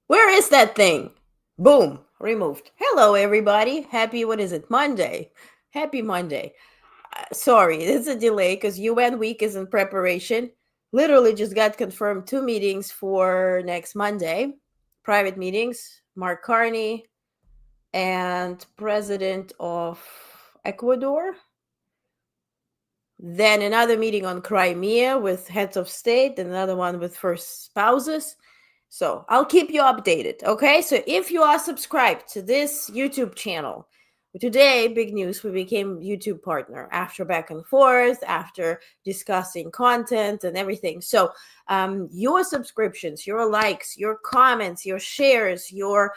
Where is that thing? Boom, removed. Hello, everybody. Happy, what is it? Monday. Happy Monday. Sorry, it's a delay because UN week is in preparation. Literally just got confirmed 2 meetings for next Monday. Private meetings. Mark Carney and President of Ecuador. Then another meeting on Crimea with heads of state, and another one with first spouses. So I'll keep you updated, okay? So if you are subscribed to this YouTube channel, today, big news, we became YouTube partner after back and forth, after discussing content and everything. So your subscriptions, your likes, your comments, your shares, your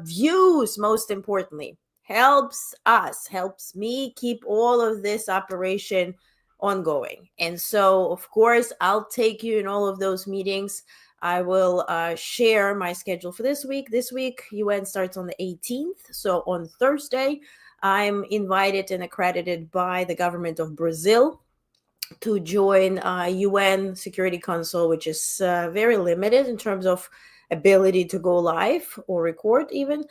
views, most importantly, helps us, helps me keep all of this operation ongoing. And so, of course, I'll take you in all of those meetings. I will share my schedule for this week. This week, UN starts on the 18th. So on Thursday, I'm invited and accredited by the government of Brazil to join UN Security Council, which is very limited in terms of ability to go live or record even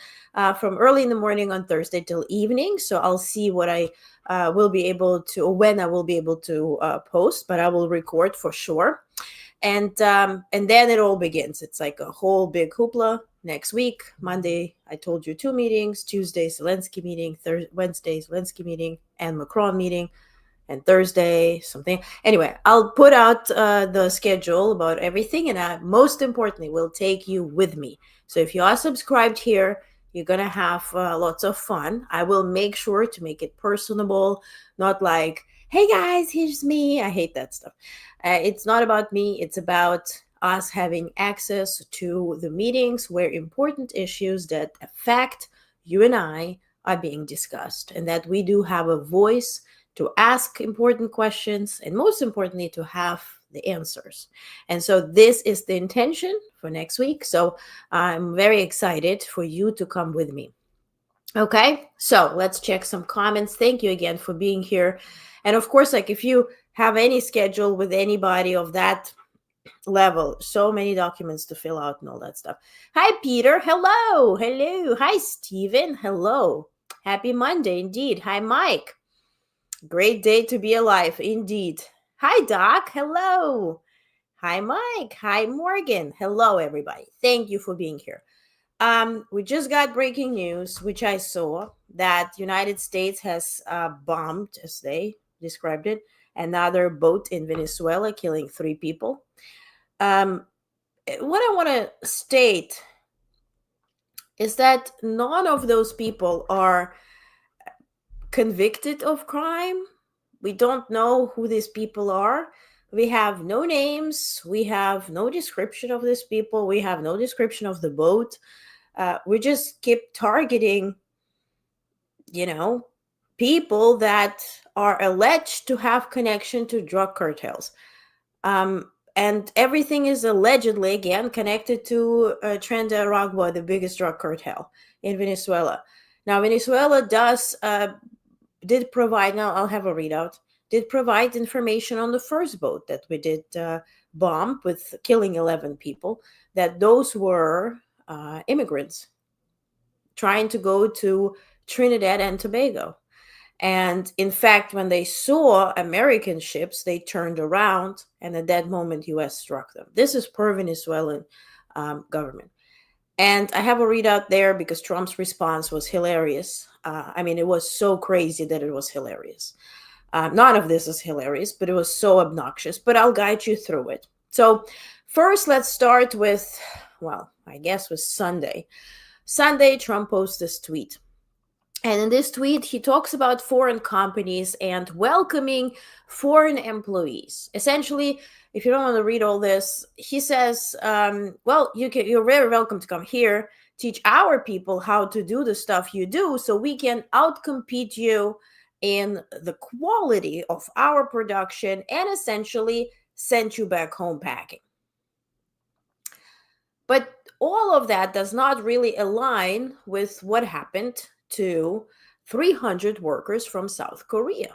from early in the morning on Thursday till evening. So I'll see what I will be able to, or when I will be able to post, but I will record for sure. And then it all begins. It's like a whole big hoopla. Next week, Monday, I told you 2 meetings. Tuesday, Zelensky meeting. Wednesday, Zelensky meeting and Macron meeting. And Thursday, something. Anyway, I'll put out the schedule about everything. And I, most importantly, will take you with me. So if you are subscribed here, you're going to have lots of fun. I will make sure to make it personable, not like, hey guys, here's me. I hate that stuff. It's not about me. It's about us having access to the meetings where important issues that affect you and I are being discussed, and that we do have a voice to ask important questions, and most importantly, to have the answers. And so this is the intention for next week. So I'm very excited for you to come with me. Okay, so let's check some comments. Thank you again for being here. And of course, like if you have any schedule with anybody of that level, so many documents to fill out and all that stuff. Hi, Peter. Hello. Hello. Hi, Stephen. Hello. Happy Monday indeed. Hi, Mike. Great day to be alive indeed. Hi, Doc. Hello. Hi, Mike. Hi, Morgan. Hello, everybody. Thank you for being here. We just got breaking news, which I saw, that United States has bombed, as they described it, another boat in Venezuela, killing 3 people. What I want to state is that none of those people are convicted of crime. We don't know who these people are. We have no names. We have no description of these people. We have no description of the boat. We just keep targeting, people that are alleged to have connection to drug cartels. And everything is allegedly, again, connected to Tren de Aragua, the biggest drug cartel in Venezuela. Now, Venezuela did provide, now I'll have a readout, did provide information on the first boat that we did bomb with killing 11 people, that those were immigrants trying to go to Trinidad and Tobago. And in fact, when they saw American ships, they turned around, and at that moment, U.S. struck them. This is per Venezuelan government. And I have a readout there because Trump's response was hilarious. It was so crazy that it was hilarious. None of this is hilarious, but it was so obnoxious. But I'll guide you through it. So first, let's start with, I guess with Sunday. Sunday, Trump posts this tweet. And in this tweet, he talks about foreign companies and welcoming foreign employees. Essentially, if you don't want to read all this, he says, you're very welcome to come here, teach our people how to do the stuff you do so we can outcompete you in the quality of our production and essentially send you back home packing. But all of that does not really align with what happened to 300 workers from South Korea,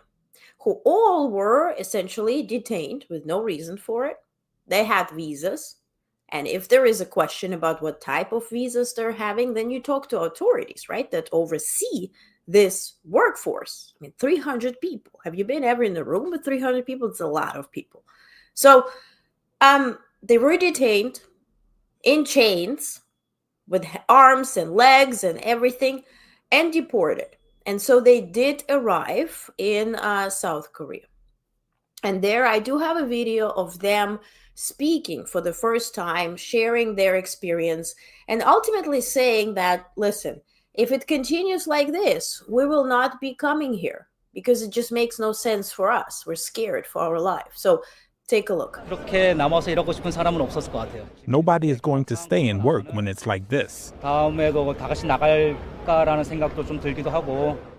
who all were essentially detained with no reason for it. They had visas. And if there is a question about what type of visas they're having, then you talk to authorities, right, that oversee this workforce. 300 people. Have you been ever in a room with 300 people? It's a lot of people. So they were detained in chains with arms and legs and everything, and deported. And so they did arrive in South Korea. And there I do have a video of them speaking for the first time, sharing their experience, and ultimately saying that, listen, if it continues like this, we will not be coming here because it just makes no sense for us. We're scared for our life. So take a look. Nobody is going to stay and work when it's like this.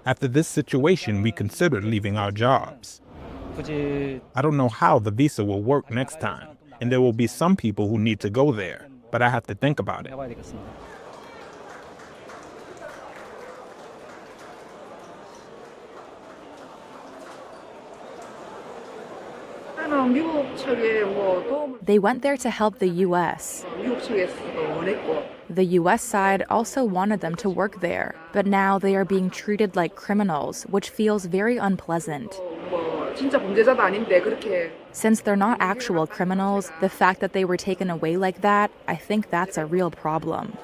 After this situation, we considered leaving our jobs. I don't know how the visa will work next time, and there will be some people who need to go there, but I have to think about it. They went there to help the U.S. The U.S. side also wanted them to work there, but now they are being treated like criminals, which feels very unpleasant. Since they're not actual criminals, the fact that they were taken away like that, I think that's a real problem.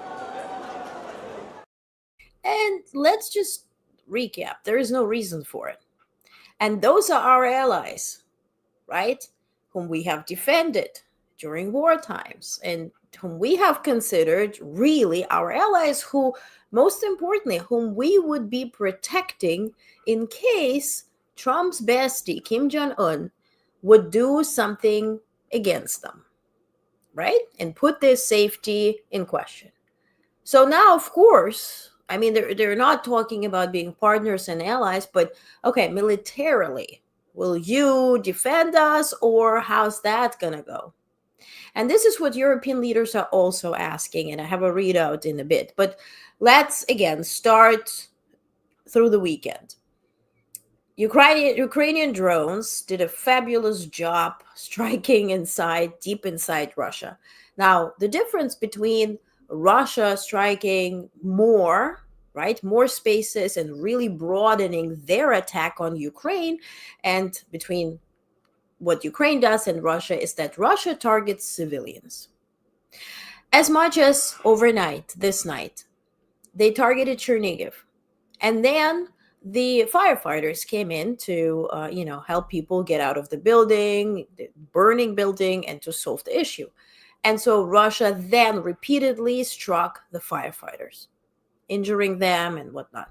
And let's just recap. There is no reason for it. And those are our allies, right? Whom we have defended during war times and whom we have considered really our allies, who, most importantly, whom we would be protecting in case Trump's bestie, Kim Jong-un, would do something against them, right? And put their safety in question. So now, of course, they're not talking about being partners and allies, but okay, militarily, will you defend us, or how's that going to go? And this is what European leaders are also asking, and I have a readout in a bit. But let's, again, start through the weekend. Ukrainian drones did a fabulous job striking deep inside Russia. Now, the difference between Russia striking more spaces and really broadening their attack on Ukraine, and between what Ukraine does and Russia, is that Russia targets civilians. As much as overnight, this night, they targeted Chernihiv. And then the firefighters came in to, help people get out of the burning building, and to solve the issue. And so Russia then repeatedly struck the firefighters, injuring them and whatnot.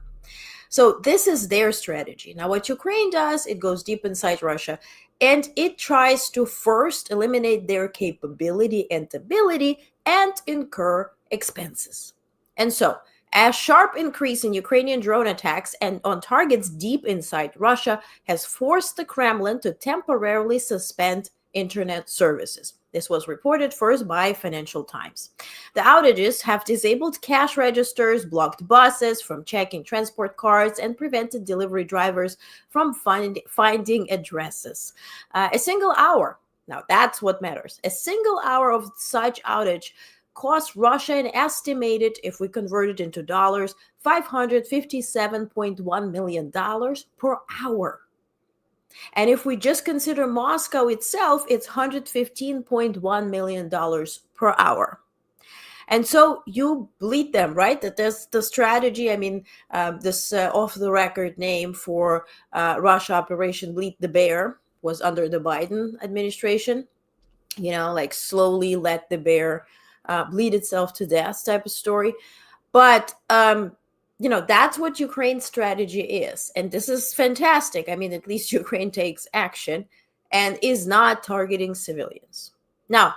So this is their strategy. Now, what Ukraine does, it goes deep inside Russia, and it tries to first eliminate their capability and ability and incur expenses. And so, a sharp increase in Ukrainian drone attacks and on targets deep inside Russia has forced the Kremlin to temporarily suspend internet services. This was reported first by Financial Times. The outages have disabled cash registers, blocked buses from checking transport cards, and prevented delivery drivers from finding addresses. A single hour, now that's what matters, a single hour of such outage cost Russia an estimated, if we convert it into dollars, $557.1 million per hour. And if we just consider Moscow itself, it's $115.1 million per hour. And so you bleed them, right? That there's the strategy. I mean, this off-the-record name for Russia Operation Bleed the Bear was under the Biden administration. You know, like slowly let the bear bleed itself to death type of story. But you know, that's what Ukraine's strategy is. And this is fantastic. I mean, at least Ukraine takes action and is not targeting civilians. Now,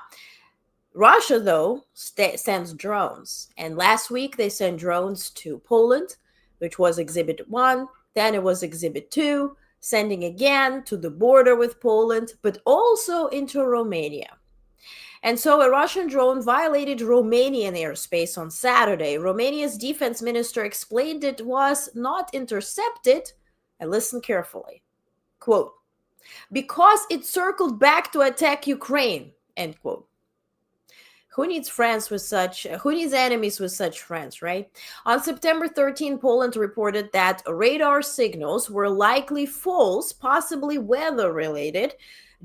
Russia, though, sends drones. And last week, they sent drones to Poland, which was Exhibit 1. Then it was Exhibit 2, sending again to the border with Poland, but also into Romania. And so a Russian drone violated Romanian airspace on Saturday. Romania's defense minister explained it was not intercepted, and listen carefully, quote, because it circled back to attack Ukraine, end quote. Who needs enemies with such friends, right? On September 13, Poland reported that radar signals were likely false, possibly weather-related.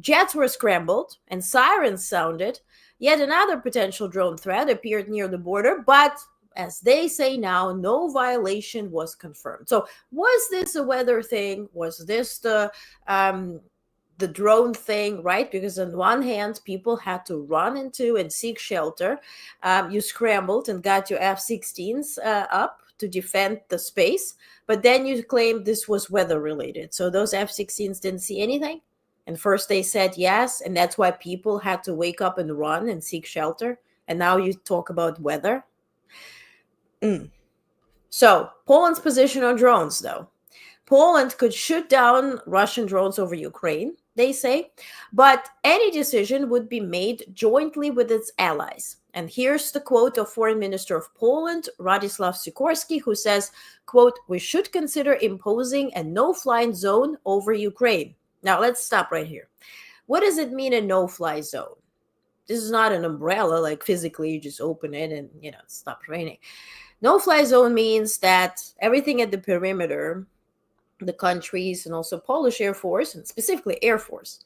Jets were scrambled and sirens sounded. Yet another potential drone threat appeared near the border, but as they say now, no violation was confirmed. So was this a weather thing? Was this the drone thing, right? Because on one hand, people had to run into and seek shelter. You scrambled and got your F-16s up to defend the space, but then you claimed this was weather related. So those F-16s didn't see anything? And first they said yes, and that's why people had to wake up and run and seek shelter. And now you talk about weather. So Poland's position on drones, though. Poland could shoot down Russian drones over Ukraine, they say, but any decision would be made jointly with its allies. And here's the quote of Foreign Minister of Poland, Radoslaw Sikorski, who says, quote, we should consider imposing a no-fly zone over Ukraine. Now, let's stop right here. What does it mean, a no-fly zone? This is not an umbrella, like physically you just open it and, you know, it stops raining. No-fly zone means that everything at the perimeter, the countries and also Polish Air Force, and specifically Air Force,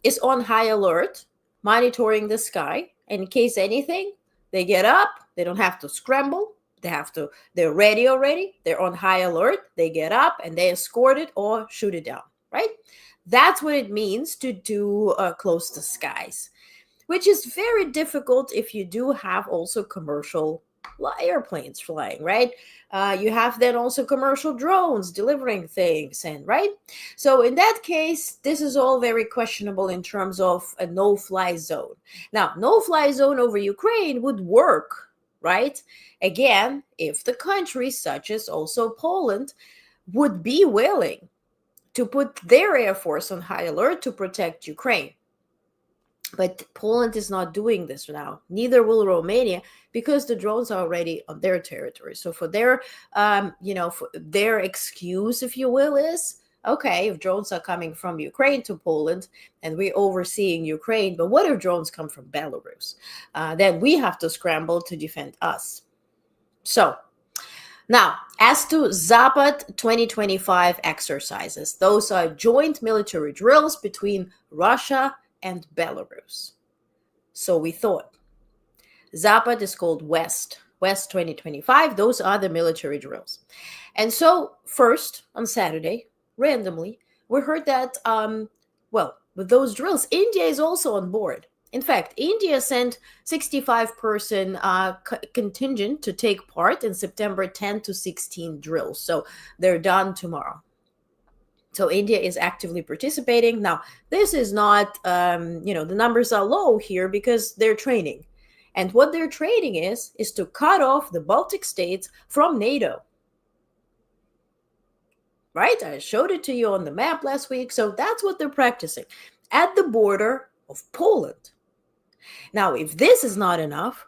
is on high alert, monitoring the sky. And in case anything, they get up, they don't have to scramble. They're ready already. They're on high alert. They get up and they escort it or shoot it down. Right? That's what it means to do close the skies, which is very difficult if you do have also commercial airplanes flying, right? You have then also commercial drones delivering things, and right? So in that case, this is all very questionable in terms of a no-fly zone. Now, no-fly zone over Ukraine would work, right? Again, if the countries such as also Poland would be willing to put their air force on high alert to protect Ukraine. But Poland is not doing this now. Neither will Romania, because the drones are already on their territory. So for their, for their excuse, if you will, is, okay, if drones are coming from Ukraine to Poland and we're overseeing Ukraine, but what if drones come from Belarus? Then we have to scramble to defend us. So, now, as to Zapad 2025 exercises, those are joint military drills between Russia and Belarus. So we thought. Zapad is called West 2025. Those are the military drills. And so first, on Saturday, randomly, we heard that, with those drills, India is also on board. In fact, India sent 65-person contingent to take part in September 10 to 16 drills. So they're done tomorrow. So India is actively participating. Now, this is not, the numbers are low here because they're training. And what they're training is to cut off the Baltic states from NATO. Right? I showed it to you on the map last week. So that's what they're practicing at the border of Poland. Now, if this is not enough,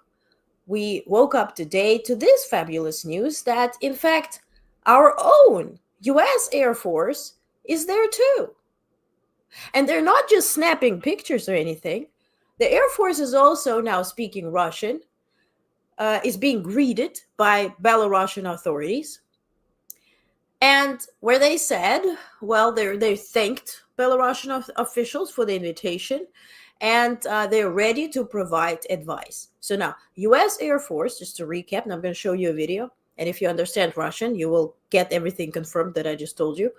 we woke up today to this fabulous news that, in fact, our own U.S. Air Force is there too. And they're not just snapping pictures or anything. The Air Force is also now speaking Russian, is being greeted by Belarusian authorities. And where they said, well, they thanked Belarusian officials for the invitation, and they're ready to provide advice. So now, U.S. Air Force, just to recap, and I'm going to show you a video, and if you understand Russian, you will get everything confirmed that I just told you.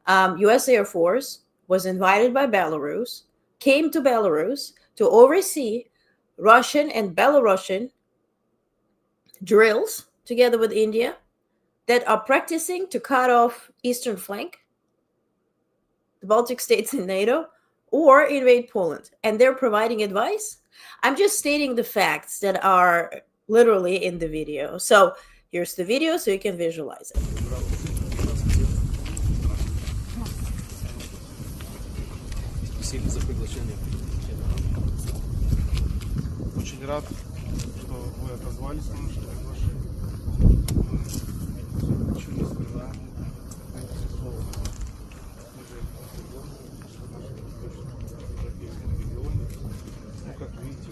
U.S. Air Force was invited by Belarus, came to Belarus to oversee Russian and Belarusian drills together with India that are practicing to cut off eastern flank, the Baltic states in NATO, or invade Poland. And they're providing advice. I'm just stating the facts that are literally in the video. So here's the video so you can visualize it. Спасибо за приглашение. Очень рад, что вы отозвались на наше приглашение. Очень не скрываем. Мы же европейском регионе. Ну, как видите,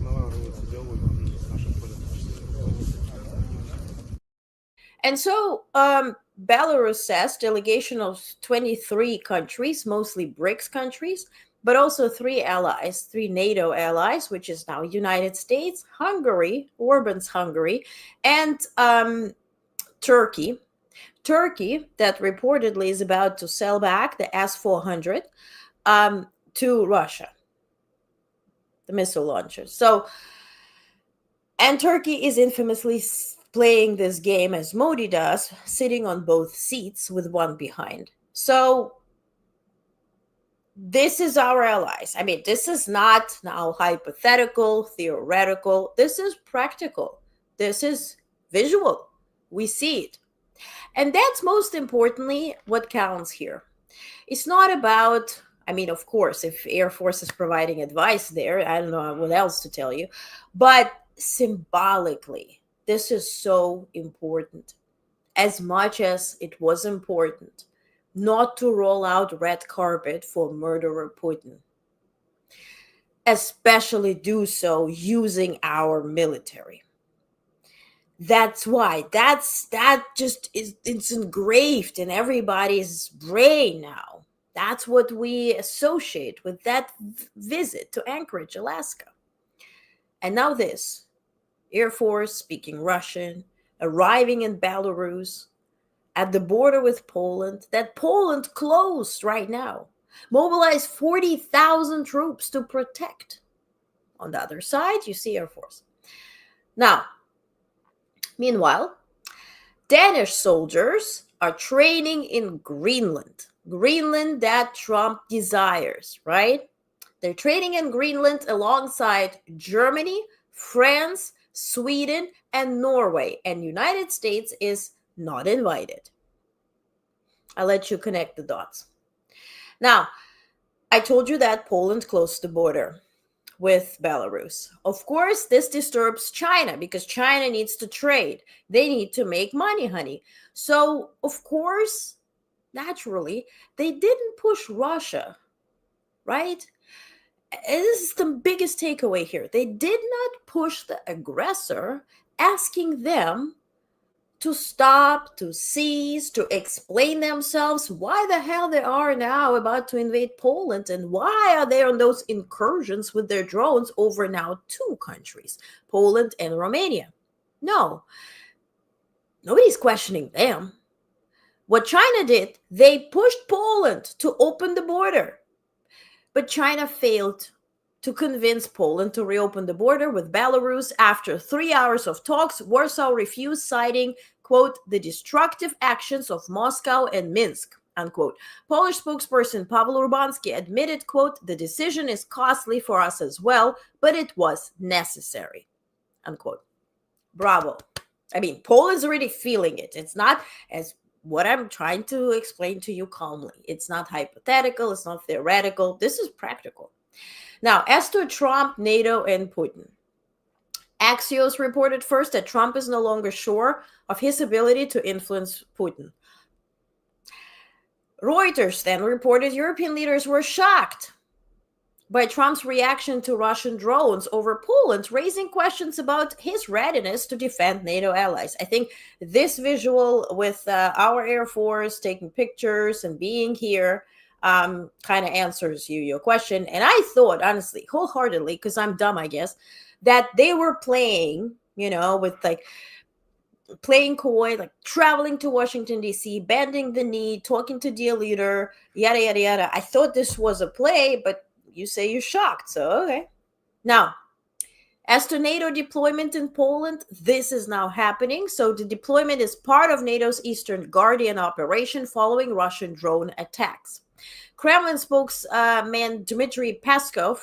налаживается диалог с нашим политическим. And so Belarus says delegation of 23 countries, mostly BRICS countries, but also three NATO allies, which is now United States, Hungary, Orban's Hungary, and Turkey. Turkey, that reportedly is about to sell back the S-400 to Russia, the missile launchers. So, and Turkey is infamously playing this game as Modi does, sitting on both seats with one behind. So this is our allies. I mean, this is not now hypothetical, theoretical. This is practical. This is visual. We see it. And that's most importantly what counts here. It's not about, I mean, of course, if Air Force is providing advice there, I don't know what else to tell you, but symbolically, this is so important, as much as it was important not to roll out red carpet for murderer Putin, especially do so using our military. That's why that just is, it's engraved in everybody's brain now. That's what we associate with that visit to Anchorage, Alaska. And now this. Air Force speaking Russian, arriving in Belarus, at the border with Poland, that Poland closed right now, mobilized 40,000 troops to protect. On the other side, you see Air Force. Now, meanwhile, Danish soldiers are training in Greenland that Trump desires, right? They're training in Greenland alongside Germany, France, Sweden, and Norway, and United States is not invited. I'll let you connect the dots. Now, I told you that Poland closed the border with Belarus. Of course, this disturbs China because China needs to trade. They need to make money, honey. So, of course, naturally, they didn't push Russia, right? This is the biggest takeaway here. They did not push the aggressor, asking them to stop, to cease, to explain themselves why the hell they are now about to invade Poland and why are they on those incursions with their drones over now two countries, Poland and Romania. No, nobody's questioning them. What China did, they pushed Poland to open the border. But China failed to convince Poland to reopen the border with Belarus. After 3 hours of talks, Warsaw refused, citing, quote, the destructive actions of Moscow and Minsk, unquote. Polish spokesperson Paweł Urbanski admitted, quote, the decision is costly for us as well, but it was necessary, unquote. Bravo. I mean, Poland's already feeling it. It's not, as what I'm trying to explain to you calmly, it's not hypothetical, it's not theoretical. This is practical. Now, as to Trump, NATO, and Putin, Axios reported first that Trump is no longer sure of his ability to influence Putin. Reuters then reported European leaders were shocked by Trump's reaction to Russian drones over Poland, raising questions about his readiness to defend NATO allies. I think this visual with our Air Force taking pictures and being here kind of answers your question. And I thought, honestly, wholeheartedly, because I'm dumb, I guess, that they were playing, with like playing coy, like traveling to Washington, D.C., bending the knee, talking to their leader, yada, yada, yada. I thought this was a play, but you say you're shocked. So, okay. Now, as to NATO deployment in Poland, this is now happening. So the deployment is part of NATO's Eastern Guardian operation following Russian drone attacks. Kremlin spokesman Dmitry Peskov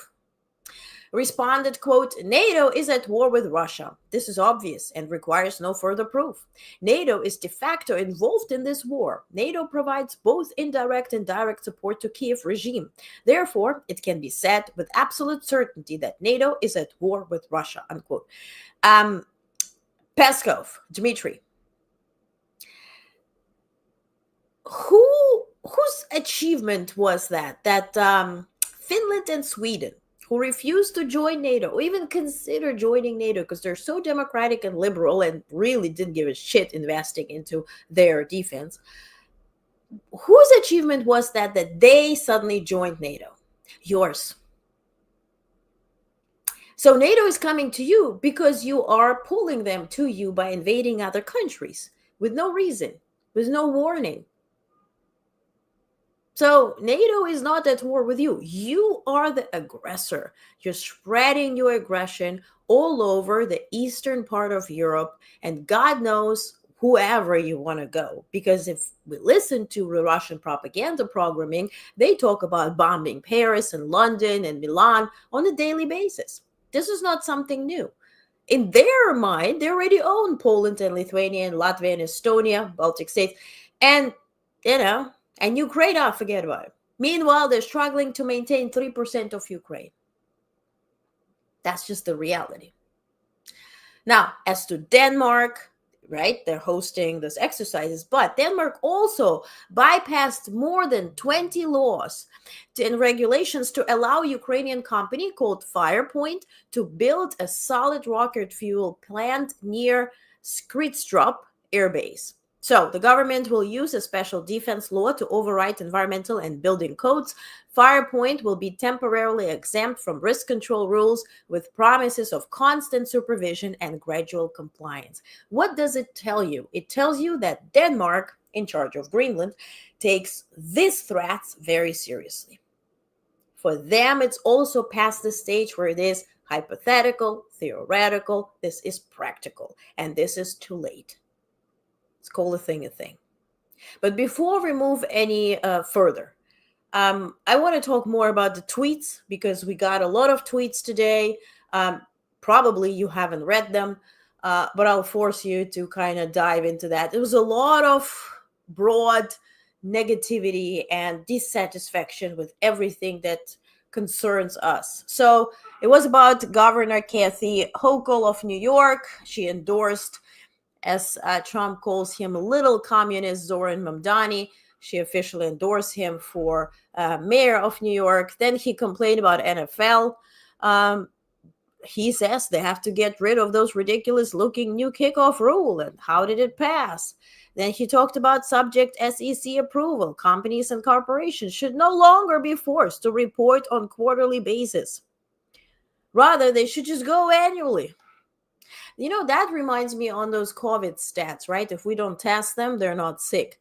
responded, quote, NATO is at war with Russia. This is obvious and requires no further proof. NATO is de facto involved in this war. NATO provides both indirect and direct support to Kiev regime. Therefore, it can be said with absolute certainty that NATO is at war with Russia, unquote. Peskov, Dmitry. Whose achievement was that? That Finland and Sweden, who refused to join NATO, or even consider joining NATO because they're so democratic and liberal and really didn't give a shit investing into their defense. Whose achievement was that they suddenly joined NATO? Yours. So NATO is coming to you because you are pulling them to you by invading other countries with no reason, with no warning. So NATO is not at war with you. You are the aggressor. You're spreading your aggression all over the eastern part of Europe, and God knows whoever you want to go. Because if we listen to the Russian propaganda programming, they talk about bombing Paris and London and Milan on a daily basis. This is not something new. In their mind, they already own Poland and Lithuania and Latvia and Estonia, Baltic states, and, and Ukraine, forget about it. Meanwhile, they're struggling to maintain 3% of Ukraine. That's just the reality. Now, as to Denmark, right, they're hosting these exercises, but Denmark also bypassed more than 20 laws and regulations to allow Ukrainian company called Firepoint to build a solid rocket fuel plant near Skrydstrup Air Base. So the government will use a special defense law to override environmental and building codes. Firepoint will be temporarily exempt from risk control rules with promises of constant supervision and gradual compliance. What does it tell you? It tells you that Denmark, in charge of Greenland, takes these threats very seriously. For them, it's also past the stage where it is hypothetical, theoretical. This is practical, and this is too late. Let's call a thing a thing. But before we move any further, I want to talk more about the tweets because we got a lot of tweets today. Probably you haven't read them, but I'll force you to kind of dive into that. There was a lot of broad negativity and dissatisfaction with everything that concerns us. So it was about Governor Kathy Hochul of New York. She endorsed, as Trump calls him, little communist Zoran Mamdani. She officially endorsed him for mayor of New York. Then he complained about NFL. He says they have to get rid of those ridiculous looking new kickoff rule. And how did it pass? Then he talked about subject SEC approval. Companies and corporations should no longer be forced to report on quarterly basis. Rather, they should just go annually. That reminds me on those COVID stats, right? If we don't test them, they're not sick.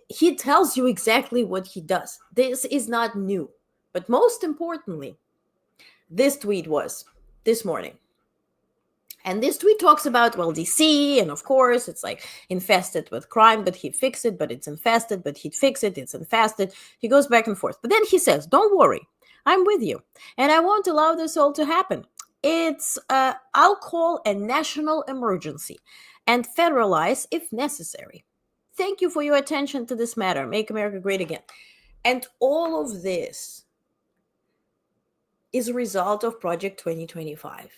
He tells you exactly what he does. This is not new. But most importantly, this tweet was this morning. And this tweet talks about, well, DC, and of course, it's like infested with crime, but he'd fix it, but it's infested, but he'd fix it, it's infested. He goes back and forth. But then he says, don't worry, I'm with you. And I won't allow this all to happen. It's, I'll call a national emergency and federalize if necessary. Thank you for your attention to this matter. Make America great again. And all of this is a result of Project 2025.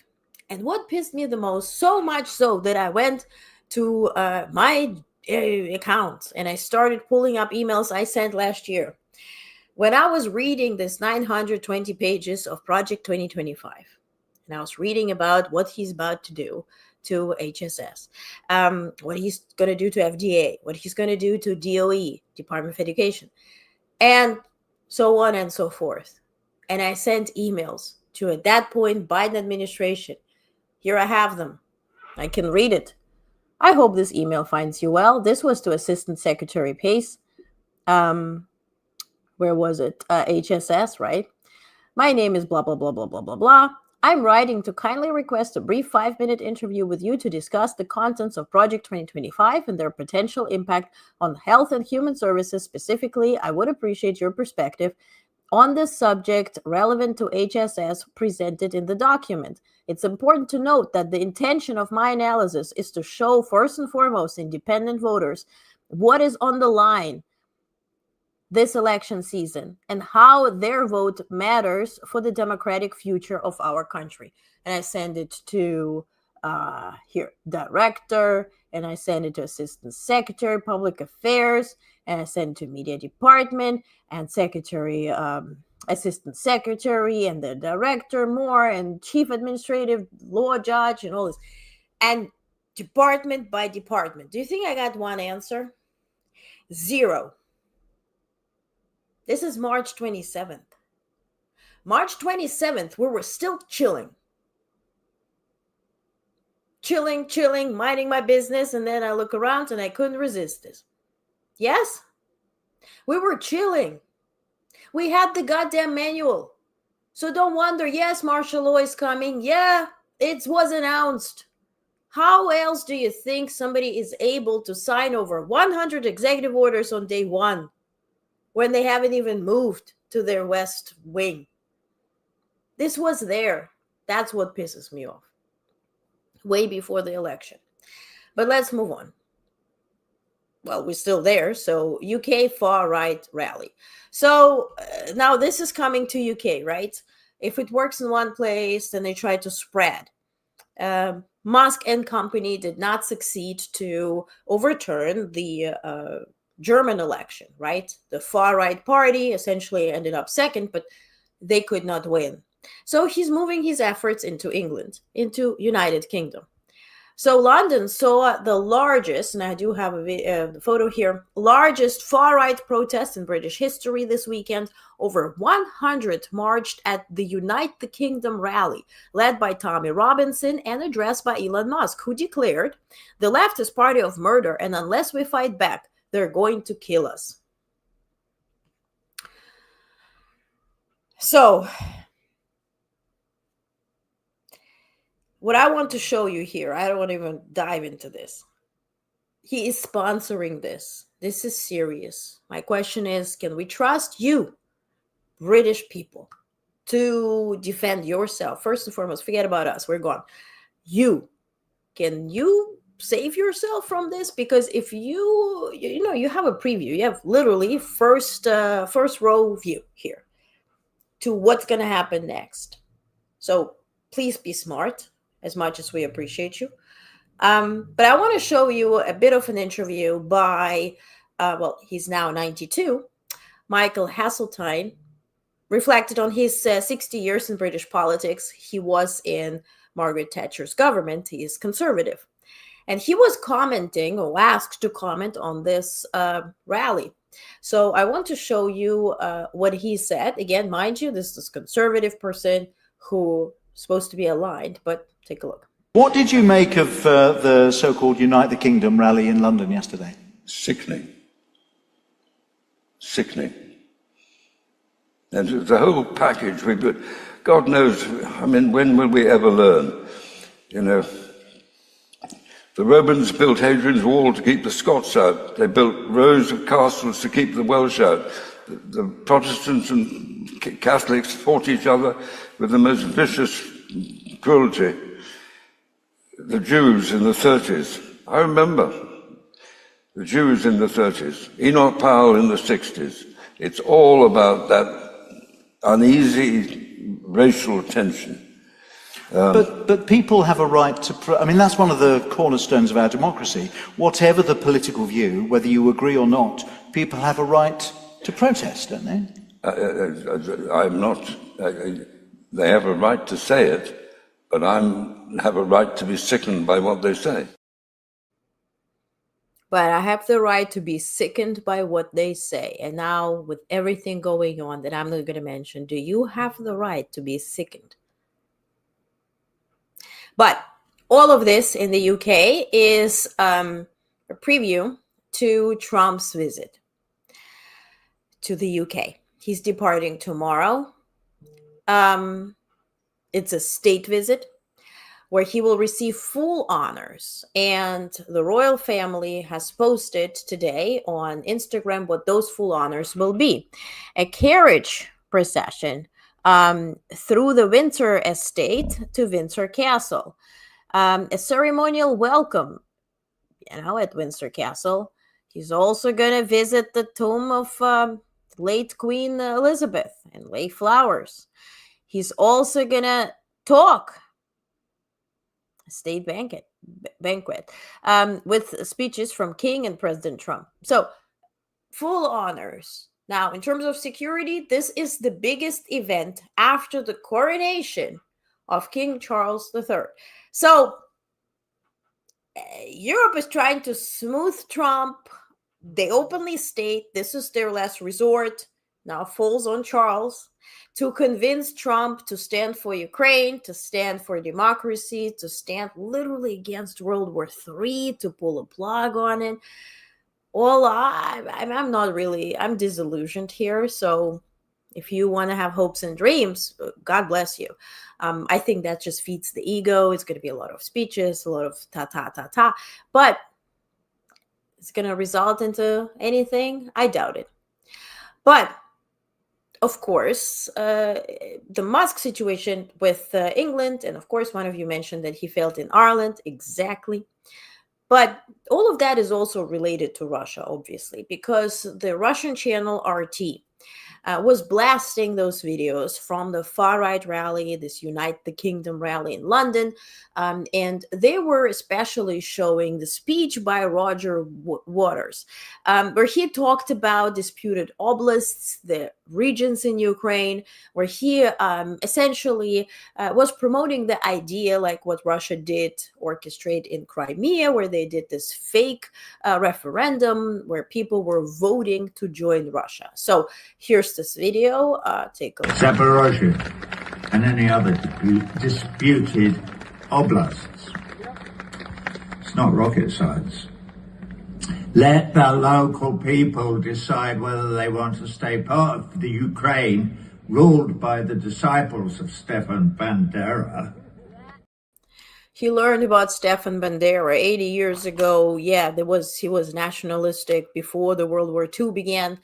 And what pissed me the most, so much so that I went to my account and I started pulling up emails I sent last year. When I was reading this 920 pages of Project 2025, and I was reading about what he's about to do to HSS, what he's going to do to FDA, what he's going to do to DOE, Department of Education, and so on and so forth. And I sent emails to, at that point, Biden administration. Here I have them. I can read it. I hope this email finds you well. This was to Assistant Secretary Pace. Where was it? HSS, right? My name is blah, blah, blah, blah, blah, blah, blah. I'm writing to kindly request a brief 5-minute interview with you to discuss the contents of Project 2025 and their potential impact on health and human services. Specifically, I would appreciate your perspective on this subject relevant to HSS presented in the document. It's important to note that the intention of my analysis is to show, first and foremost, independent voters what is on the line this election season and how their vote matters for the democratic future of our country. And I send it to director, and I send it to Assistant Secretary, Public Affairs, and I send it to Media Department and Secretary, Assistant Secretary, and the Director more, and Chief Administrative Law Judge, and all this, and department by department. Do you think I got one answer? 0. This is March 27th. March 27th, we were still chilling, minding my business, and then I look around and I couldn't resist this. Yes? We were chilling. We had the goddamn manual. So don't wonder, yes, martial law is coming. Yeah, it was announced. How else do you think somebody is able to sign over 100 executive orders on day one when they haven't even moved to their west wing? This was there. That's what pisses me off. Way before the election. But let's move on. Well, we're still there. So UK far-right rally. So now this is coming to UK, right? If it works in one place, then they try to spread. Musk and company did not succeed to overturn the German election, right? The far-right party essentially ended up second, but they could not win. So he's moving his efforts into England, into United Kingdom. So London saw the largest, and I do have a photo here, largest far-right protest in British history this weekend. Over 100 marched at the Unite the Kingdom rally, led by Tommy Robinson and addressed by Elon Musk, who declared, "The left is party of murder, and unless we fight back, they're going to kill us." So what I want to show you here, I don't want to even dive into this. He is sponsoring this. This is serious. My question is, can we trust you, British people, to defend yourself? First and foremost, forget about us. We're gone. Can you save yourself from this? Because if you have a preview, you have literally first row view here to what's going to happen next. So please be smart, as much as we appreciate you. But I want to show you a bit of an interview by, he's now 92, Michael Hasseltine, reflected on his 60 years in British politics. He was in Margaret Thatcher's government. He is conservative. And he was commenting, or asked to comment on this rally. So I want to show you what he said. Again, mind you, this is a conservative person who is supposed to be aligned, but take a look. What did you make of the so-called Unite the Kingdom rally in London yesterday? Sickening. Sickening. And it's the whole package. God knows, I mean, when will we ever learn? You know, the Romans built Hadrian's Wall to keep the Scots out. They built rows of castles to keep the Welsh out. The Protestants and Catholics fought each other with the most vicious cruelty. The Jews in the 30s. I remember the Jews in the 30s. Enoch Powell in the 60s. It's all about that uneasy racial tension. But people have a right to... I mean, that's one of the cornerstones of our democracy. Whatever the political view, whether you agree or not, people have a right to protest, don't they? I'm not... they have a right to say it, but I have a right to be sickened by what they say. But I have the right to be sickened by what they say. And now, with everything going on that I'm not going to mention, do you have the right to be sickened? But all of this in the UK is a preview to Trump's visit to the UK. He's departing tomorrow. It's a state visit where he will receive full honors. And the royal family has posted today on Instagram what those full honors will be. A carriage procession through the Windsor estate to Windsor Castle. A ceremonial welcome, at Windsor Castle. He's also going to visit the tomb of late Queen Elizabeth and lay flowers. He's also going to talk a state banquet with speeches from King and President Trump. So, full honors. Now, in terms of security, this is the biggest event after the coronation of King Charles III. So, Europe is trying to smooth Trump. They openly state this is their last resort. Now falls on Charles to convince Trump to stand for Ukraine, to stand for democracy, to stand literally against World War III, to pull a plug on it. I'm disillusioned here. So if you want to have hopes and dreams, God bless you. I think that just feeds the ego. It's going to be a lot of speeches, a lot of ta. But it's going to result into anything? I doubt it. But of course, the Musk situation with England, and of course, one of you mentioned that he failed in Ireland. Exactly. But all of that is also related to Russia, obviously, because the Russian channel RT was blasting those videos from the far-right rally, this Unite the Kingdom rally in London. And they were especially showing the speech by Roger Waters, where he talked about disputed oblasts, the regions in Ukraine, where he essentially was promoting the idea, like what Russia did orchestrate in Crimea, where they did this fake referendum where people were voting to join Russia. So here's this video. Take a look. Zaporozhye and any other disputed oblasts. It's not rocket science. Let the local people decide whether they want to stay part of the Ukraine ruled by the disciples of Stefan Bandera. He learned about Stefan Bandera 80 years ago. Yeah, he was nationalistic before the World War II began.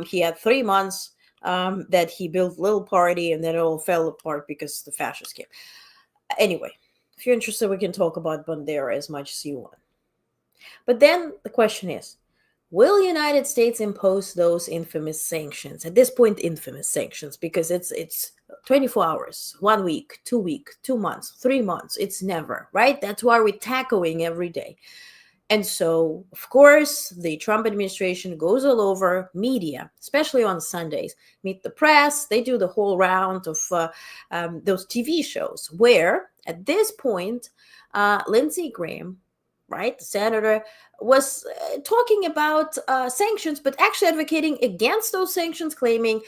He had 3 months that he built a little party, and then it all fell apart because the fascists came. Anyway, if you're interested, we can talk about Bandera as much as you want. But then the question is, will the United States impose those infamous sanctions? At this point, infamous sanctions, because it's 24 hours, 1 week, 2 weeks, 2 months, 3 months. It's never, right? That's why we're tackling every day. And so, of course, the Trump administration goes all over media, especially on Sundays. Meet the Press. They do the whole round of those TV shows where, at this point, Lindsey Graham, right, the senator, was talking about sanctions, but actually advocating against those sanctions, claiming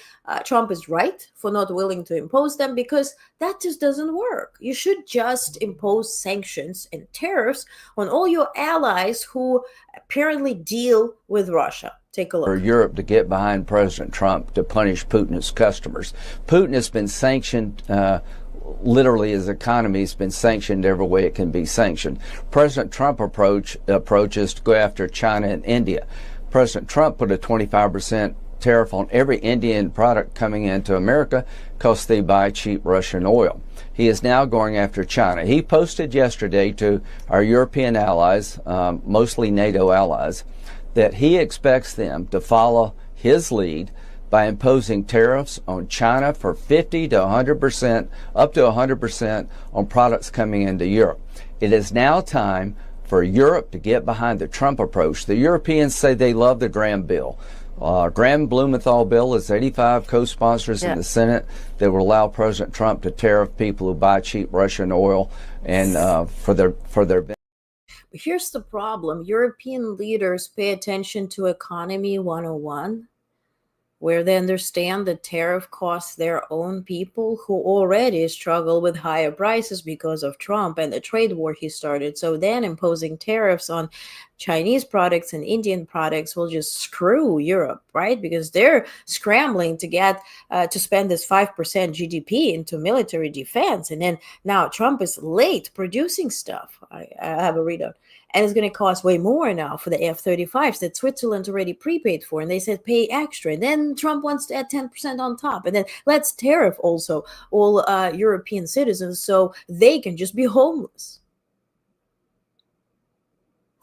Trump is right for not willing to impose them, because that just doesn't work. You should just impose sanctions and tariffs on all your allies who apparently deal with Russia. Take a look. For Europe to get behind President Trump to punish Putin's customers. Putin has been sanctioned, literally his economy has been sanctioned every way it can be sanctioned. President Trump approach is to go after China and India. President Trump put a 25% tariff on every Indian product coming into America because they buy cheap Russian oil. He is now going after China. He posted yesterday to our European allies, mostly NATO allies, that he expects them to follow his lead by imposing tariffs on China for 50 to 100%, up to 100% on products coming into Europe. It is now time for Europe to get behind the Trump approach. The Europeans say they love the Graham bill. Graham-Blumenthal bill is 85 co-sponsors in the Senate that will allow President Trump to tariff people who buy cheap Russian oil and for their benefit. But here's the problem. European leaders pay attention to Economy 101, where they understand that tariff costs their own people who already struggle with higher prices because of Trump and the trade war he started. So then imposing tariffs on Chinese products and Indian products will just screw Europe, right? Because they're scrambling to get to spend this 5% GDP into military defense. And then now Trump is late producing stuff. I have a readout. And it's going to cost way more now for the F-35s that Switzerland already prepaid for. And they said pay extra. And then Trump wants to add 10% on top. And then let's tariff also all European citizens so they can just be homeless.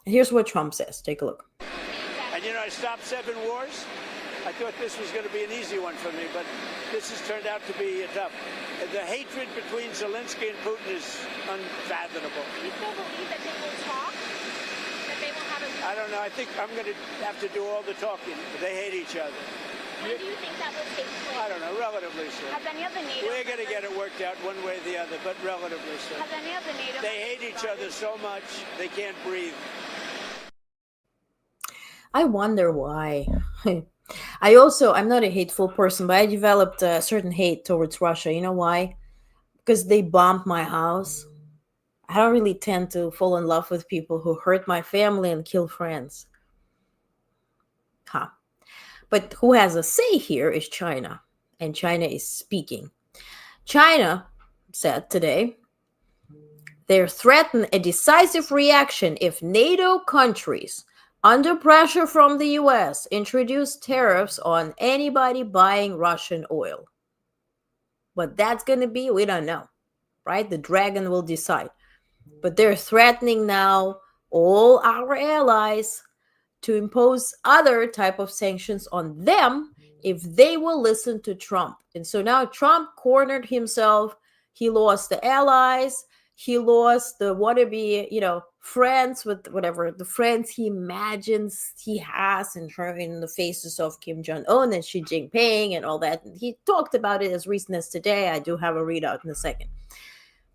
And here's what Trump says. Take a look. And you know, I stopped 7 wars. I thought this was going to be an easy one for me, but this has turned out to be tough. The hatred between Zelensky and Putin is unfathomable. Do you still believe that they will talk? That they will have a... I don't know. I think I'm going to have to do all the talking. They hate each other. When do you think that will take place? I don't know. Relatively soon. Has any of the NATO... We're going to get it worked out one way or the other, but relatively soon. Has any of the NATO... They hate each other so much, they can't breathe. I wonder why. I'm not a hateful person, but I developed a certain hate towards Russia. You know why? Because they bombed my house. I don't really tend to fall in love with people who hurt my family and kill friends. But who has a say here is China. And China is speaking. China said today they threaten a decisive reaction if NATO countries under pressure from the US, introduce tariffs on anybody buying Russian oil. What that's going to be, we don't know, right? The dragon will decide. But they're threatening now all our allies to impose other type of sanctions on them if they will listen to Trump. And so now Trump cornered himself. He lost the allies. He lost the wannabe, friends with whatever the friends he imagines he has in the faces of Kim Jong-un and Xi Jinping and all that. He talked about it as recent as today. I do have a readout in a second.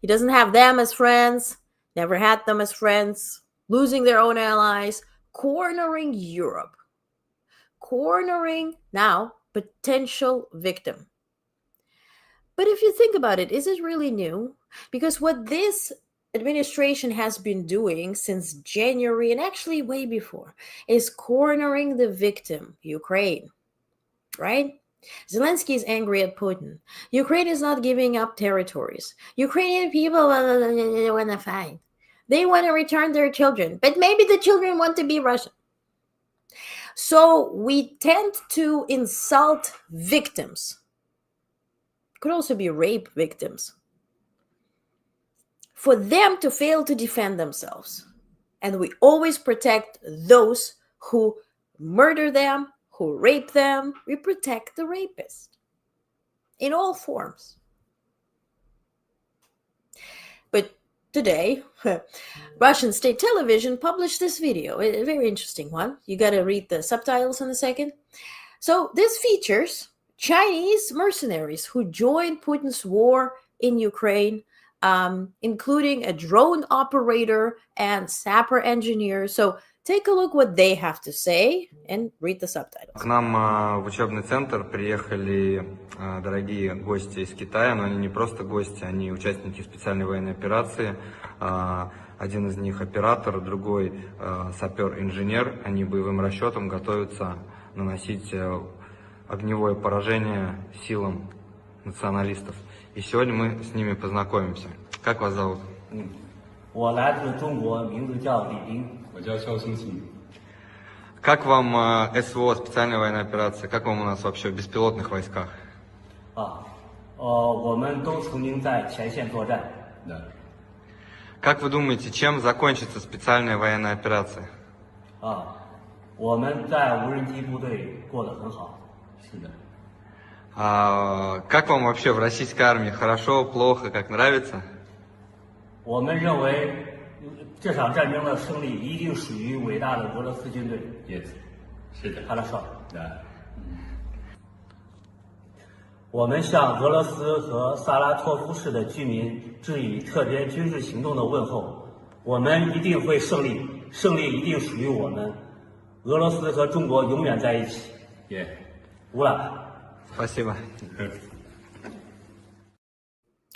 He doesn't have them as friends, never had them as friends, losing their own allies, cornering Europe, cornering now potential victim. But if you think about it, is it really new? Because what this administration has been doing since January, and actually way before, is cornering the victim, Ukraine, right? Zelensky is angry at Putin. Ukraine is not giving up territories. Ukrainian people want to fight. They want to return their children, but maybe the children want to be Russian. So we tend to insult victims. Could also be rape victims. For them to fail to defend themselves. And we always protect those who murder them, who rape them. We protect the rapist in all forms. But today, Russian state television published this video, a very interesting one. You got to read the subtitles in a second. So this features Chinese mercenaries who joined Putin's war in Ukraine, including a drone operator and sapper engineer. So take a look what they have to say and read the subtitles. К нам в учебный центр приехали дорогие гости из Китая, но они не просто гости, они участники специальной военной операции. Один из них оператор, другой сапер-инженер. Они боевым расчетом готовятся наносить огневое поражение силам националистов. И сегодня мы с ними познакомимся. Как вас зовут? 我来自中国，名字叫李斌。我叫肖星奇。Как вам СВО, специальная военная операция? Как вам у нас вообще в беспилотных войсках? 我们都曾经在前线作战。Да. Как вы думаете, чем закончится специальная военная операция? 我们在无人机部队过得很好。是的。Как вам вообще в российской армии? Хорошо, плохо, как нравится? 我们认为这场战争的胜利一定属于伟大的俄罗斯军队。Yes， 是的。хорошо。我们向俄罗斯和萨拉托夫市的居民致以特别军事行动的问候。我们一定会胜利，胜利一定属于我们。俄罗斯和中国永远在一起。乌拉。Спасибо.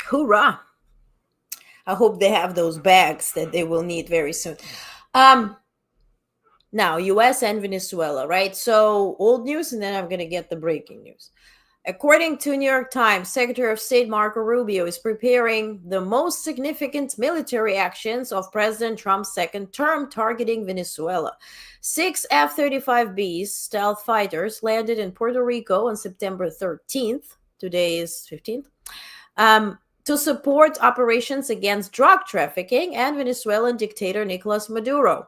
Hoorah! I hope they have those bags that they will need very soon. Now, US and Venezuela, right? So, old news, and then I'm going to get the breaking news. According to New York Times, Secretary of State Marco Rubio is preparing the most significant military actions of President Trump's second term targeting Venezuela. 6 F-35Bs, stealth fighters, landed in Puerto Rico on September 13th. Today is 15th. To support operations against drug trafficking and Venezuelan dictator Nicolas Maduro.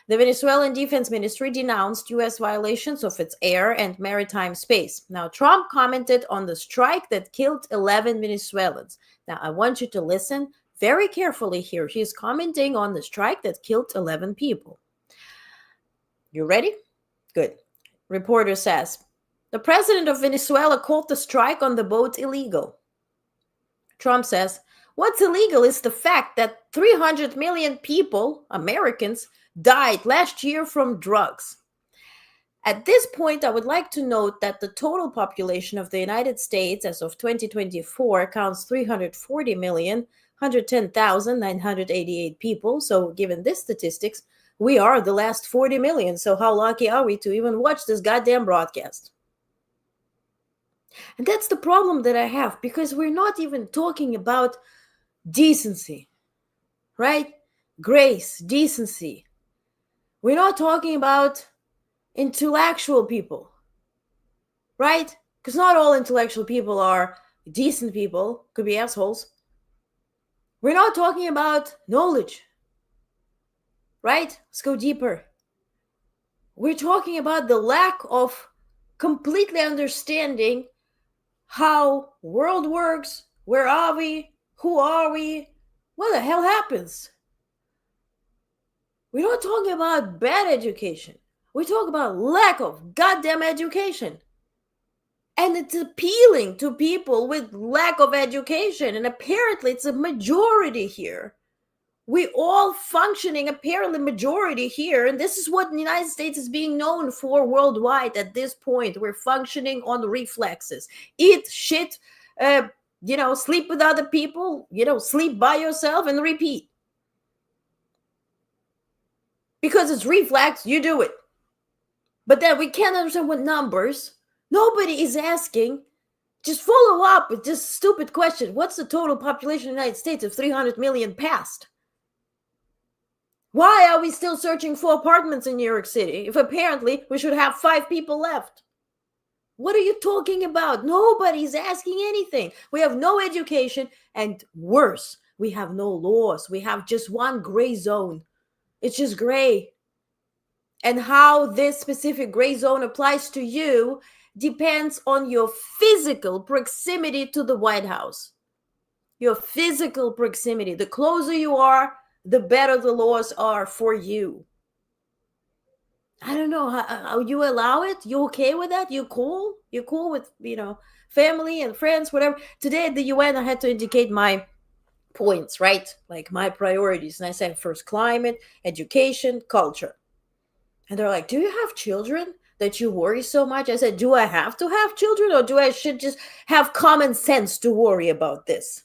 The Venezuelan Defense Ministry denounced U.S. violations of its air and maritime space. Now, Trump commented on the strike that killed 11 Venezuelans. Now, I want you to listen very carefully here. He's commenting on the strike that killed 11 people. You ready? Good. Reporter says, the president of Venezuela called the strike on the boat illegal. Trump says, what's illegal is the fact that 300 million people, Americans, died last year from drugs. At this point, I would like to note that the total population of the United States as of 2024 counts 340,110,988 people. So given this statistics, we are the last 40 million. So how lucky are we to even watch this goddamn broadcast? And that's the problem that I have, because we're not even talking about decency, right? Grace, decency. We're not talking about intellectual people, right? Because not all intellectual people are decent people, could be assholes. We're not talking about knowledge, right? Let's go deeper. We're talking about the lack of completely understanding how world works, where are we, who are we, what the hell happens? We're not talking about bad education. We talk about lack of goddamn education. And it's appealing to people with lack of education. And apparently it's a majority here. We all functioning, apparently majority here. And this is what the United States is being known for worldwide at this point. We're functioning on reflexes. Eat shit, sleep with other people, sleep by yourself and repeat. Because it's reflex, you do it. But then we can't understand what numbers. Nobody is asking. Just follow up with this stupid question. What's the total population of the United States if 300 million passed? Why are we still searching for apartments in New York City if apparently we should have 5 people left? What are you talking about? Nobody's asking anything. We have no education, and worse, we have no laws. We have just one gray zone. It's just gray. And how this specific gray zone applies to you depends on your physical proximity to the White House. Your physical proximity. The closer you are, the better the laws are for you. I don't know how you allow it. You okay with that? You cool? You cool with, family and friends, whatever. Today at the UN, I had to indicate my points, right? Like my priorities. And I said first climate, education, culture. And they're like, do you have children that you worry so much? I said, do I have to have children, or should just have common sense to worry about this?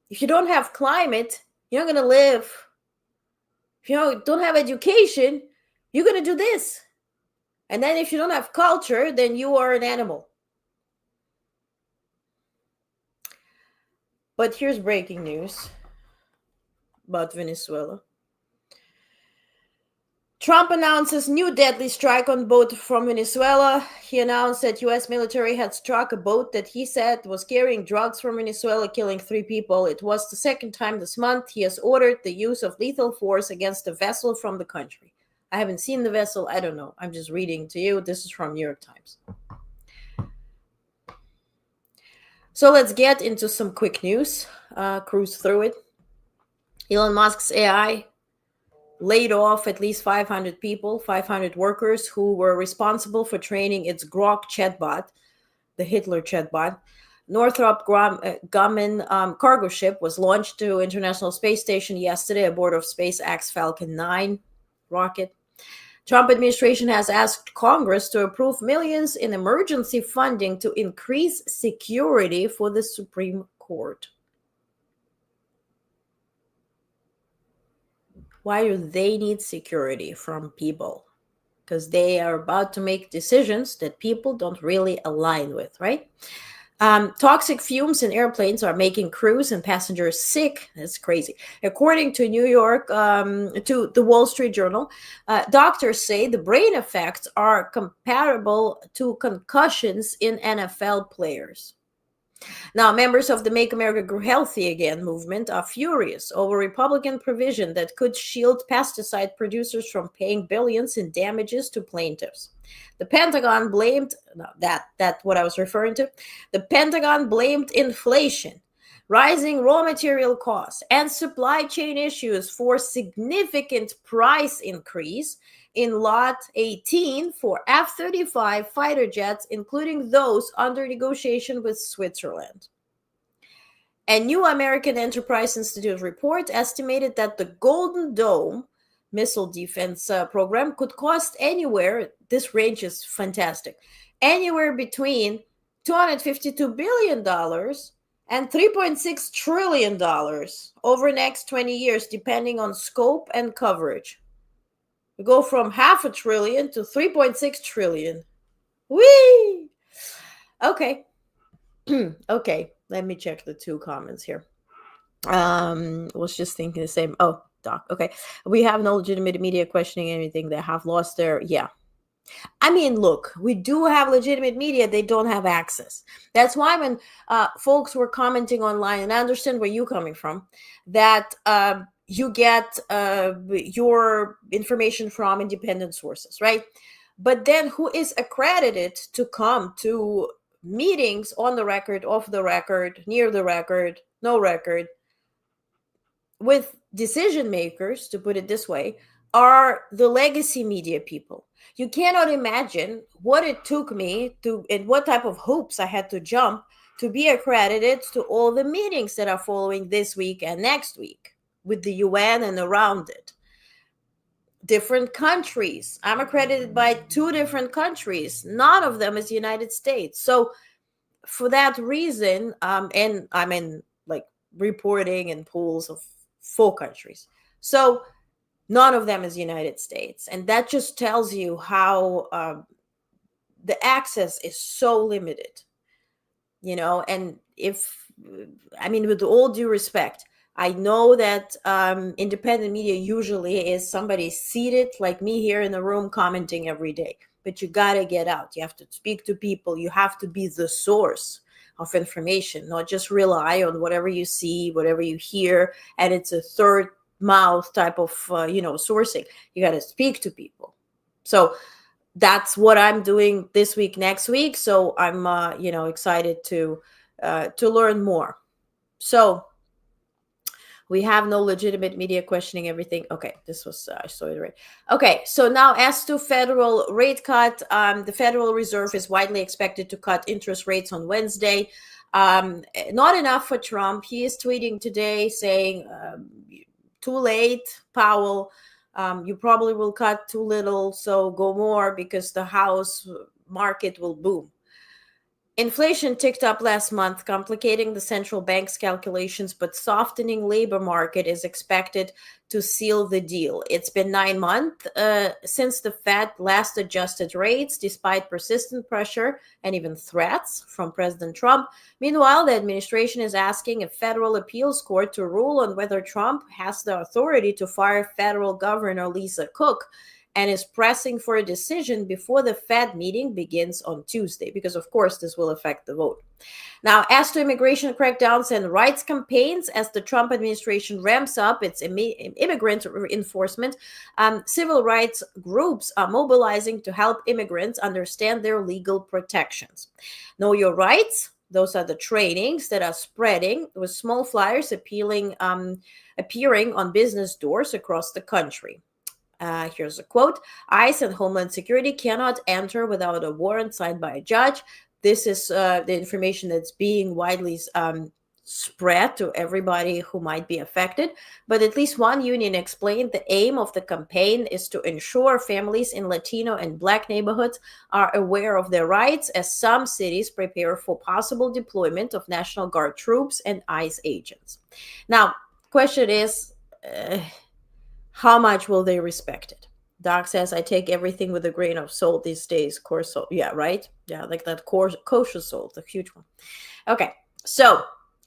If you don't have climate, you're not going to live. If you don't have education, you're going to do this. And then if you don't have culture, then you are an animal. But here's breaking news about Venezuela. Trump announces new deadly strike on boat from Venezuela. He announced that U.S. military had struck a boat that he said was carrying drugs from Venezuela, killing 3 people. It was the second time this month. He has ordered the use of lethal force against a vessel from the country. I haven't seen the vessel. I don't know. I'm just reading to you. This is from New York Times. So let's get into some quick news. Cruise through it. Elon Musk's AI laid off at least 500 people, 500 workers who were responsible for training its Grok chatbot, the Hitler chatbot. Northrop Grumman cargo ship was launched to International Space Station yesterday aboard of SpaceX Falcon 9 rocket. Trump administration has asked Congress to approve millions in emergency funding to increase security for the Supreme Court. Why do they need security from people? Because they are about to make decisions that people don't really align with, right? Toxic fumes in airplanes are making crews and passengers sick. That's crazy. According to to the Wall Street Journal, doctors say the brain effects are comparable to concussions in NFL players. Now, members of the Make America Healthy Again movement are furious over Republican provision that could shield pesticide producers from paying billions in damages to plaintiffs. The Pentagon blamed, that's what I was referring to. The Pentagon blamed inflation, rising raw material costs, and supply chain issues for significant price increase in Lot 18 for F-35 fighter jets, including those under negotiation with Switzerland. A new American Enterprise Institute report estimated that the Golden Dome missile defense program could cost anywhere, this range is fantastic, anywhere between $252 billion and $3.6 trillion over the next 20 years, depending on scope and coverage. We go from $500 billion to $3.6 trillion. Whee! Okay. Okay, let me check the 2 comments here. Was just thinking the same. Oh, Doc. Okay. We have no legitimate media questioning anything that have lost their, yeah. I mean, look, we do have legitimate media. They don't have access. That's why when folks were commenting online, and I understand where you're coming from, that you get your information from independent sources, right? But then who is accredited to come to meetings on the record, off the record, near the record, no record, with decision makers, to put it this way, are the legacy media people. You cannot imagine what it took me to, and what type of hoops I had to jump to be accredited to all the meetings that are following this week and next week with the UN and around it. Different countries. I'm accredited by 2 different countries. None of them is the United States. So for that reason, and I'm in like reporting and pools of 4 countries. So none of them is the United States. And that just tells you how the access is so limited, you know. And with all due respect, I know that independent media usually is somebody seated like me here in the room commenting every day. But you got to get out. You have to speak to people. You have to be the source of information, not just rely on whatever you see, whatever you hear, and it's a third mouth type of, sourcing. You got to speak to people. So that's what I'm doing this week, next week. So I'm, excited to learn more. So we have no legitimate media questioning everything. Okay, this was, I saw it right. Okay, so now as to federal rate cut, the Federal Reserve is widely expected to cut interest rates on Wednesday. Not enough for Trump. He is tweeting today saying, too late, Powell. You probably will cut too little, so go more because the house market will boom. Inflation ticked up last month, complicating the central bank's calculations, but softening labor market is expected to seal the deal. It's been 9 months since the Fed last adjusted rates, despite persistent pressure and even threats from President Trump. Meanwhile, the administration is asking a federal appeals court to rule on whether Trump has the authority to fire federal governor Lisa Cook, and is pressing for a decision before the Fed meeting begins on Tuesday, because of course this will affect the vote. Now, as to immigration crackdowns and rights campaigns, as the Trump administration ramps up its immigrant enforcement, civil rights groups are mobilizing to help immigrants understand their legal protections. Know Your Rights, those are the trainings that are spreading with small flyers appearing on business doors across the country. Here's a quote: ICE and Homeland Security cannot enter without a warrant signed by a judge. This is the information that's being widely spread to everybody who might be affected. But at least one union explained the aim of the campaign is to ensure families in Latino and Black neighborhoods are aware of their rights, as some cities prepare for possible deployment of National Guard troops and ICE agents. Now, question is, how much will they respect it? Doc says, I take everything with a grain of salt these days. Coarse salt. Yeah, right? Yeah, like that kosher salt, the huge one. Okay, so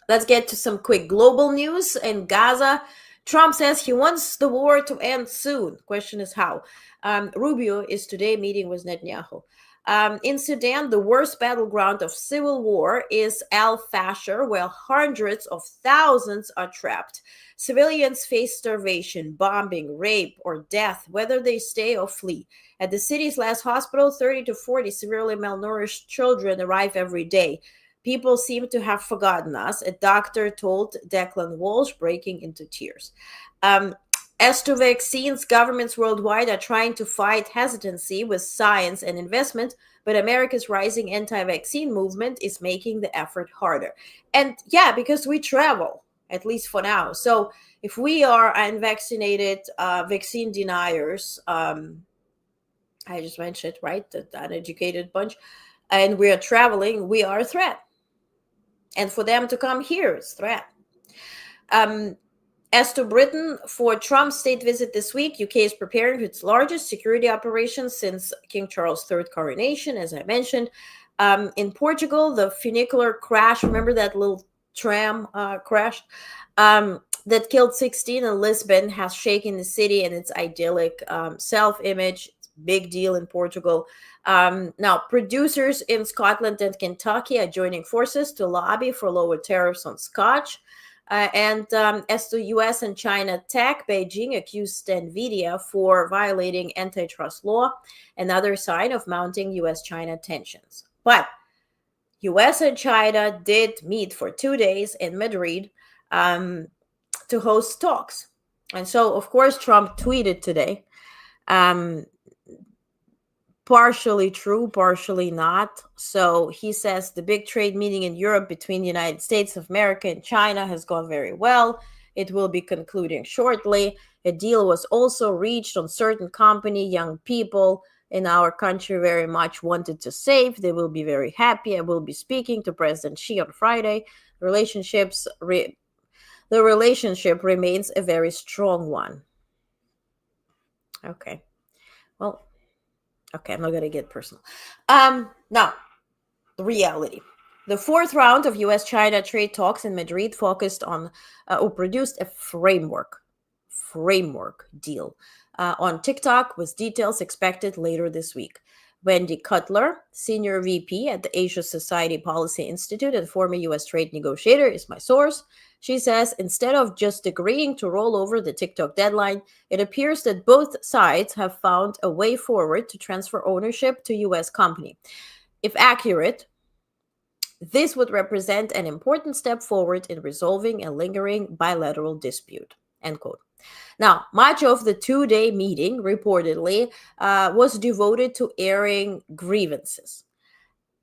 let's get to some quick global news. In Gaza, Trump says he wants the war to end soon. Question is how? Rubio is today meeting with Netanyahu. In Sudan, the worst battleground of civil war is Al Fasher, where hundreds of thousands are trapped. Civilians face starvation, bombing, rape, or death, whether they stay or flee. At the city's last hospital, 30 to 40 severely malnourished children arrive every day. People seem to have forgotten us, a doctor told Declan Walsh, breaking into tears. As to vaccines, governments worldwide are trying to fight hesitancy with science and investment, but America's rising anti-vaccine movement is making the effort harder. And yeah, because we travel, at least for now. So if we are unvaccinated, vaccine deniers, I just mentioned, right, the uneducated bunch, and we are traveling, we are a threat. And for them to come here is a threat. As to Britain, for Trump's state visit this week, UK is preparing for its largest security operation since King Charles III coronation, as I mentioned. In Portugal, the funicular crash, remember that little tram crash that killed 16 in Lisbon, has shaken the city and its idyllic self-image. It's a big deal in Portugal. Now, producers in Scotland and Kentucky are joining forces to lobby for lower tariffs on scotch. And as to U.S. and China tech, Beijing accused NVIDIA for violating antitrust law, another sign of mounting U.S.-China tensions. But U.S. and China did meet for 2 days in Madrid to host talks. And so, of course, Trump tweeted today, partially true, partially not. So he says the big trade meeting in Europe between the United States of America and China has gone very well. It will be concluding shortly. A deal was also reached on certain company young people in our country very much wanted to save. They will be very happy. I will be speaking to President Xi on Friday. The relationship remains a very strong one. Okay. Well, okay, I'm not going to get personal. Now, the reality. The fourth round of U.S.-China trade talks in Madrid focused on or produced a framework deal on TikTok, with details expected later this week. Wendy Cutler, senior VP at the Asia Society Policy Institute and former U.S. trade negotiator, is my source. She says, instead of just agreeing to roll over the TikTok deadline, it appears that both sides have found a way forward to transfer ownership to U.S. company. If accurate, this would represent an important step forward in resolving a lingering bilateral dispute, end quote. Now, much of the 2-day meeting, reportedly, was devoted to airing grievances.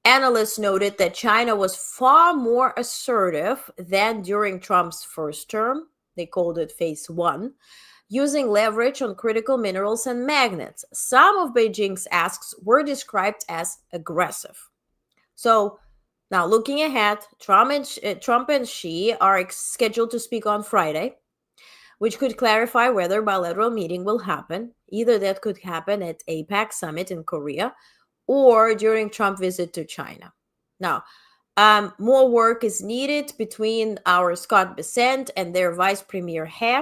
Analysts noted that China was far more assertive than during Trump's first term. They called it phase 1, using leverage on critical minerals and magnets. Some of Beijing's asks were described as aggressive. So now looking ahead, Trump and Xi are scheduled to speak on Friday. which could clarify whether bilateral meeting will happen. Either that could happen at APEC summit in Korea or during Trump visit to China. Now, more work is needed between our Scott Bessent and their Vice Premier He.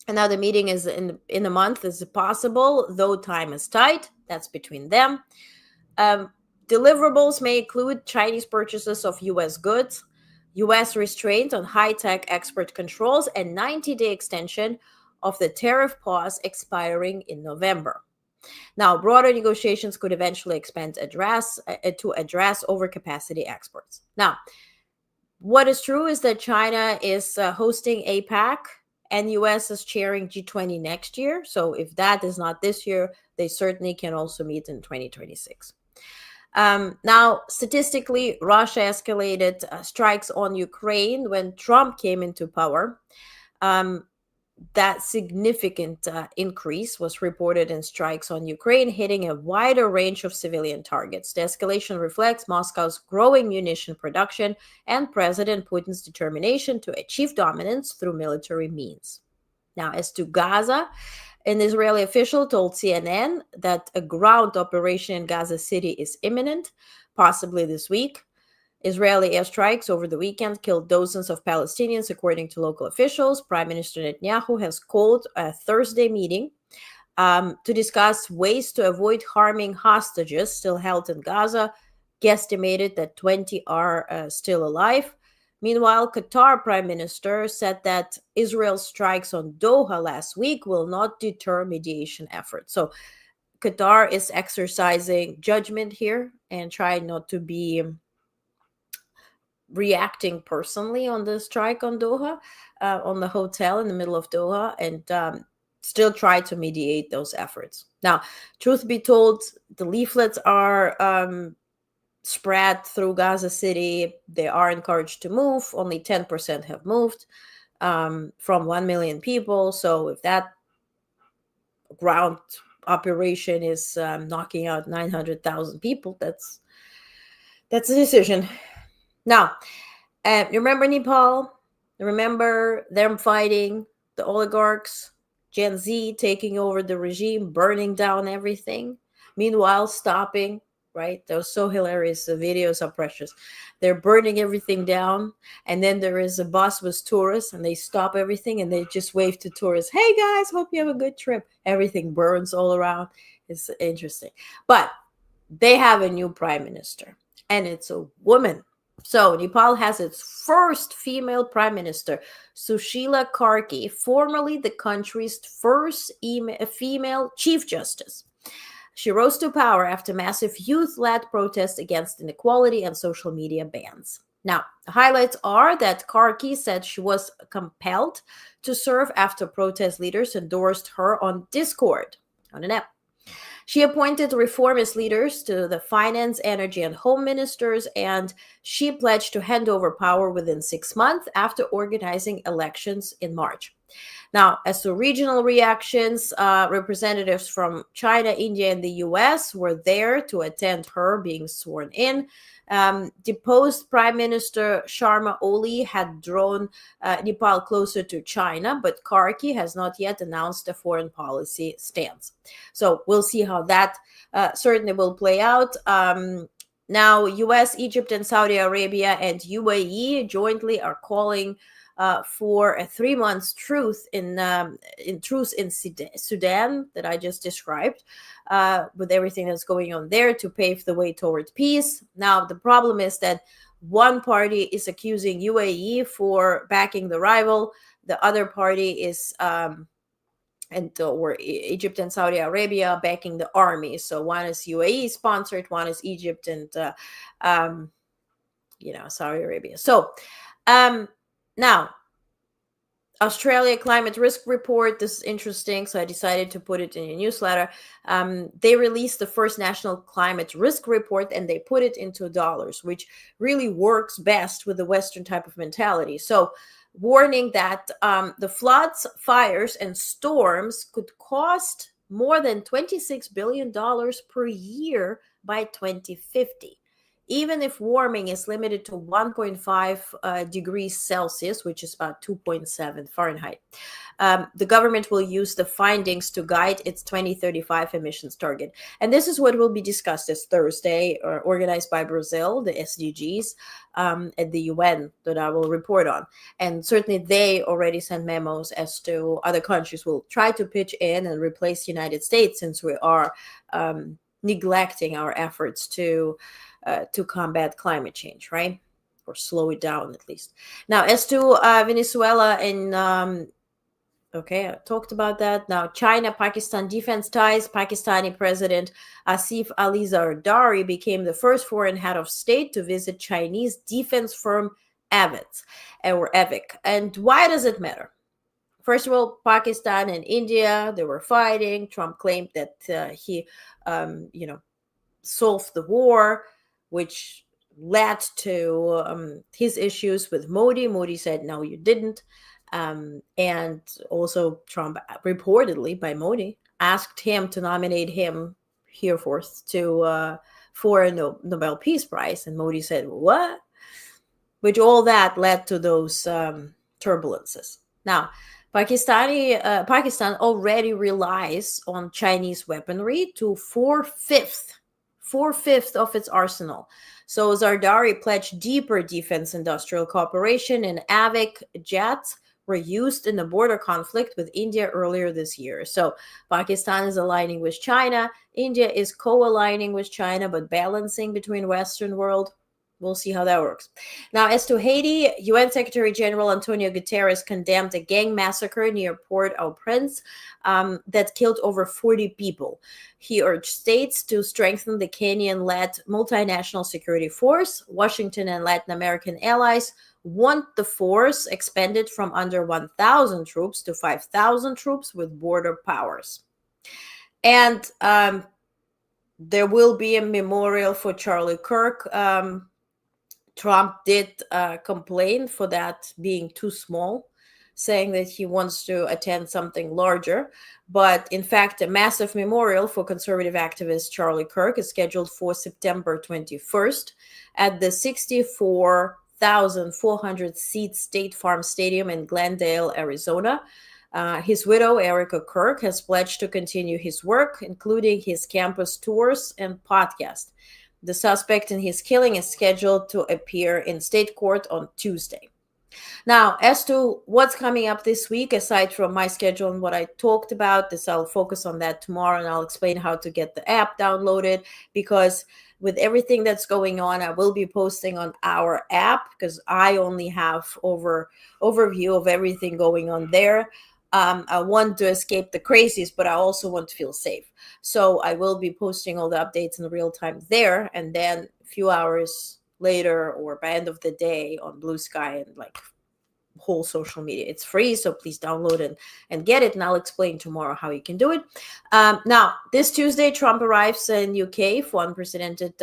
Another meeting is in a month is possible, though time is tight. That's between them. Deliverables may include Chinese purchases of U.S. goods, U.S. restraint on high-tech export controls, and 90-day extension of the tariff pause expiring in November. Now, broader negotiations could eventually expand to address overcapacity exports. Now, what is true is that China is hosting APEC and U.S. is chairing G20 next year. So if that is not this year, they certainly can also meet in 2026. Now, statistically, Russia escalated strikes on Ukraine when Trump came into power. That significant increase was reported in strikes on Ukraine, hitting a wider range of civilian targets. The escalation reflects Moscow's growing munition production and President Putin's determination to achieve dominance through military means. Now, as to Gaza, an Israeli official told CNN that a ground operation in Gaza City is imminent, possibly this week. Israeli airstrikes over the weekend killed dozens of Palestinians, according to local officials. Prime Minister Netanyahu has called a Thursday meeting to discuss ways to avoid harming hostages still held in Gaza, guesstimated that 20 are still alive. Meanwhile, Qatar Prime Minister said that Israel's strikes on Doha last week will not deter mediation efforts. So Qatar is exercising judgment here and trying not to be reacting personally on the strike on Doha, on the hotel in the middle of Doha, and still try to mediate those efforts. Now, truth be told, the leaflets are spread through Gaza City. They are encouraged to move. Only 10% have moved from 1 million people. So if that ground operation is knocking out 900,000 people, that's a decision. Now, you remember Nepal? Remember them fighting the oligarchs, Gen Z taking over the regime, burning down everything, meanwhile stopping, right? Those so hilarious. The videos are precious. They're burning everything down, and then there is a bus with tourists, and they stop everything, and they just wave to tourists, "Hey guys, hope you have a good trip." Everything burns all around. It's interesting. But they have a new prime minister, and it's a woman. So Nepal has its first female prime minister, Sushila Karki, formerly the country's first female chief justice. She rose to power after massive youth-led protests against inequality and social media bans. Now, the highlights are that Karki said she was compelled to serve after protest leaders endorsed her on Discord, on an app. She appointed reformist leaders to the finance, energy, and home ministers, and she pledged to hand over power within 6 months after organizing elections in March. Now, as to regional reactions, representatives from China, India, and the U.S. were there to attend her being sworn in. Deposed Prime Minister Sharma Oli had drawn Nepal closer to China, but Karki has not yet announced a foreign policy stance. So we'll see how that certainly will play out. Now, U.S., Egypt, and Saudi Arabia and UAE jointly are calling for a 3-month truce in Sudan that I just described, with everything that's going on there to pave the way toward peace. Now, the problem is that one party is accusing UAE for backing the rival. The other party is, or Egypt and Saudi Arabia backing the army. So one is UAE sponsored, one is Egypt and, Saudi Arabia. So, now, Australia Climate Risk Report. This is interesting, so I decided to put it in a newsletter. They released the first national climate risk report, and they put it into dollars, which really works best with the Western type of mentality. So, warning that the floods, fires, and storms could cost more than $26 billion per year by 2050. even if warming is limited to 1.5 degrees Celsius, which is about 2.7 Fahrenheit, the government will use the findings to guide its 2035 emissions target. And this is what will be discussed this Thursday, organized by Brazil, the SDGs, at the UN, that I will report on. And certainly they already sent memos as to other countries will try to pitch in and replace the United States, since we are neglecting our efforts to combat climate change, right? Or slow it down at least. Now, as to Venezuela and okay, I talked about that. Now, China-Pakistan defense ties. Pakistani President Asif Ali Zardari became the first foreign head of state to visit Chinese defense firm AVIC. And why does it matter? First of all, Pakistan and India, they were fighting. Trump claimed that he, solved the war, which led to his issues with Modi. Modi said, no, you didn't. And also Trump, reportedly by Modi, asked him to nominate him hereforth for a Nobel Peace Prize. And Modi said, what? Which all that led to those turbulences. Now, Pakistan already relies on Chinese weaponry to four-fifths of its arsenal. So Zardari pledged deeper defense industrial cooperation, and AVIC jets were used in the border conflict with India earlier this year. So Pakistan is aligning with China. India is co-aligning with China, but balancing between Western world. We'll see how that works. Now, as to Haiti, UN Secretary General Antonio Guterres condemned a gang massacre near Port-au-Prince that killed over 40 people. He urged states to strengthen the Kenyan-led multinational security force. Washington and Latin American allies want the force expanded from under 1,000 troops to 5,000 troops with border powers. And there will be a memorial for Charlie Kirk. Trump did complain for that being too small, saying that he wants to attend something larger. But in fact, a massive memorial for conservative activist Charlie Kirk is scheduled for September 21st at the 64,400-seat State Farm Stadium in Glendale, Arizona. His widow, Erica Kirk, has pledged to continue his work, including his campus tours and podcast. The suspect in his killing is scheduled to appear in state court on Tuesday. Now, as to what's coming up this week, aside from my schedule and what I talked about, I'll focus on that tomorrow, and I'll explain how to get the app downloaded, because with everything that's going on, I will be posting on our app, because I only have overview of everything going on there. I want to escape the crazies, but I also want to feel safe. So I will be posting all the updates in real time there, and then a few hours later or by end of the day on Blue Sky and like whole social media. It's free, so please download and get it, and I'll explain tomorrow how you can do it. Now, this Tuesday, Trump arrives in UK for unprecedented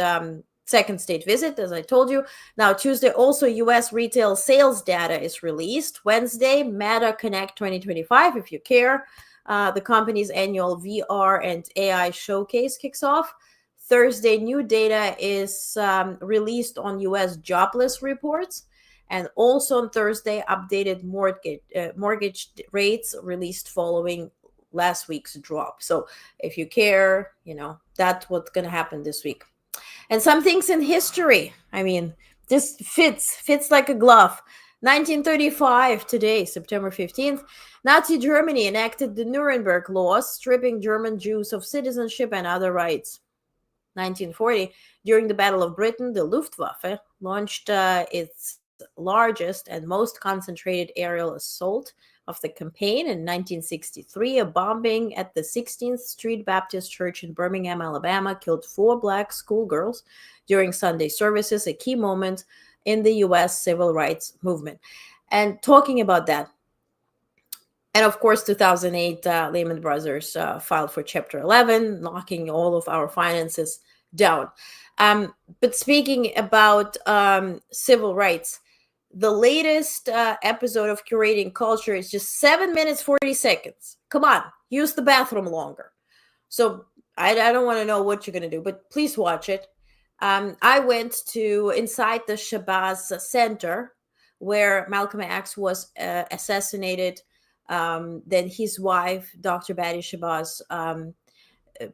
second state visit, as I told you. Now, Tuesday, also U.S. retail sales data is released. Wednesday, Meta Connect 2025, if you care. The company's annual VR and AI showcase kicks off. Thursday, new data is released on U.S. jobless reports. And also on Thursday, updated mortgage rates released following last week's drop. So if you care, that's what's going to happen this week. And some things in history, I mean, this fits like a glove. 1935, today, September 15th, Nazi Germany enacted the Nuremberg Laws, stripping German Jews of citizenship and other rights. 1940, during the Battle of Britain, the Luftwaffe launched its largest and most concentrated aerial assault of the campaign. In 1963, a bombing at the 16th Street Baptist Church in Birmingham, Alabama, killed 4 black schoolgirls during Sunday services, a key moment in the U.S. civil rights movement. And talking about that, and of course, 2008, Lehman Brothers filed for Chapter 11, knocking all of our finances down. But speaking about civil rights, the latest episode of Curating Culture is just 7 minutes, 40 seconds. Come on, use the bathroom longer. So I don't want to know what you're going to do, but please watch it. I went to inside the Shabazz Center where Malcolm X was assassinated. Then his wife, Dr. Betty Shabazz,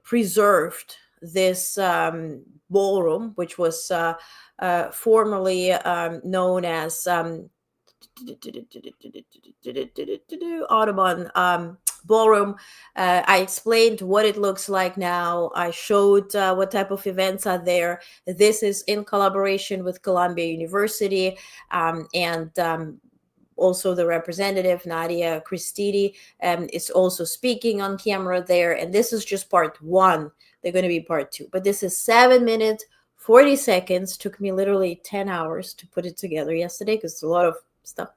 preserved this ballroom, which was formerly known as Audubon Ballroom. I explained what it looks like now. I showed what type of events are there. This is in collaboration with Columbia University and also the representative Nadia Christidi is also speaking on camera there. And this is just part one. They're going to be part two. But this is 7 minutes, 40 seconds. Took me literally 10 hours to put it together yesterday because it's a lot of stuff.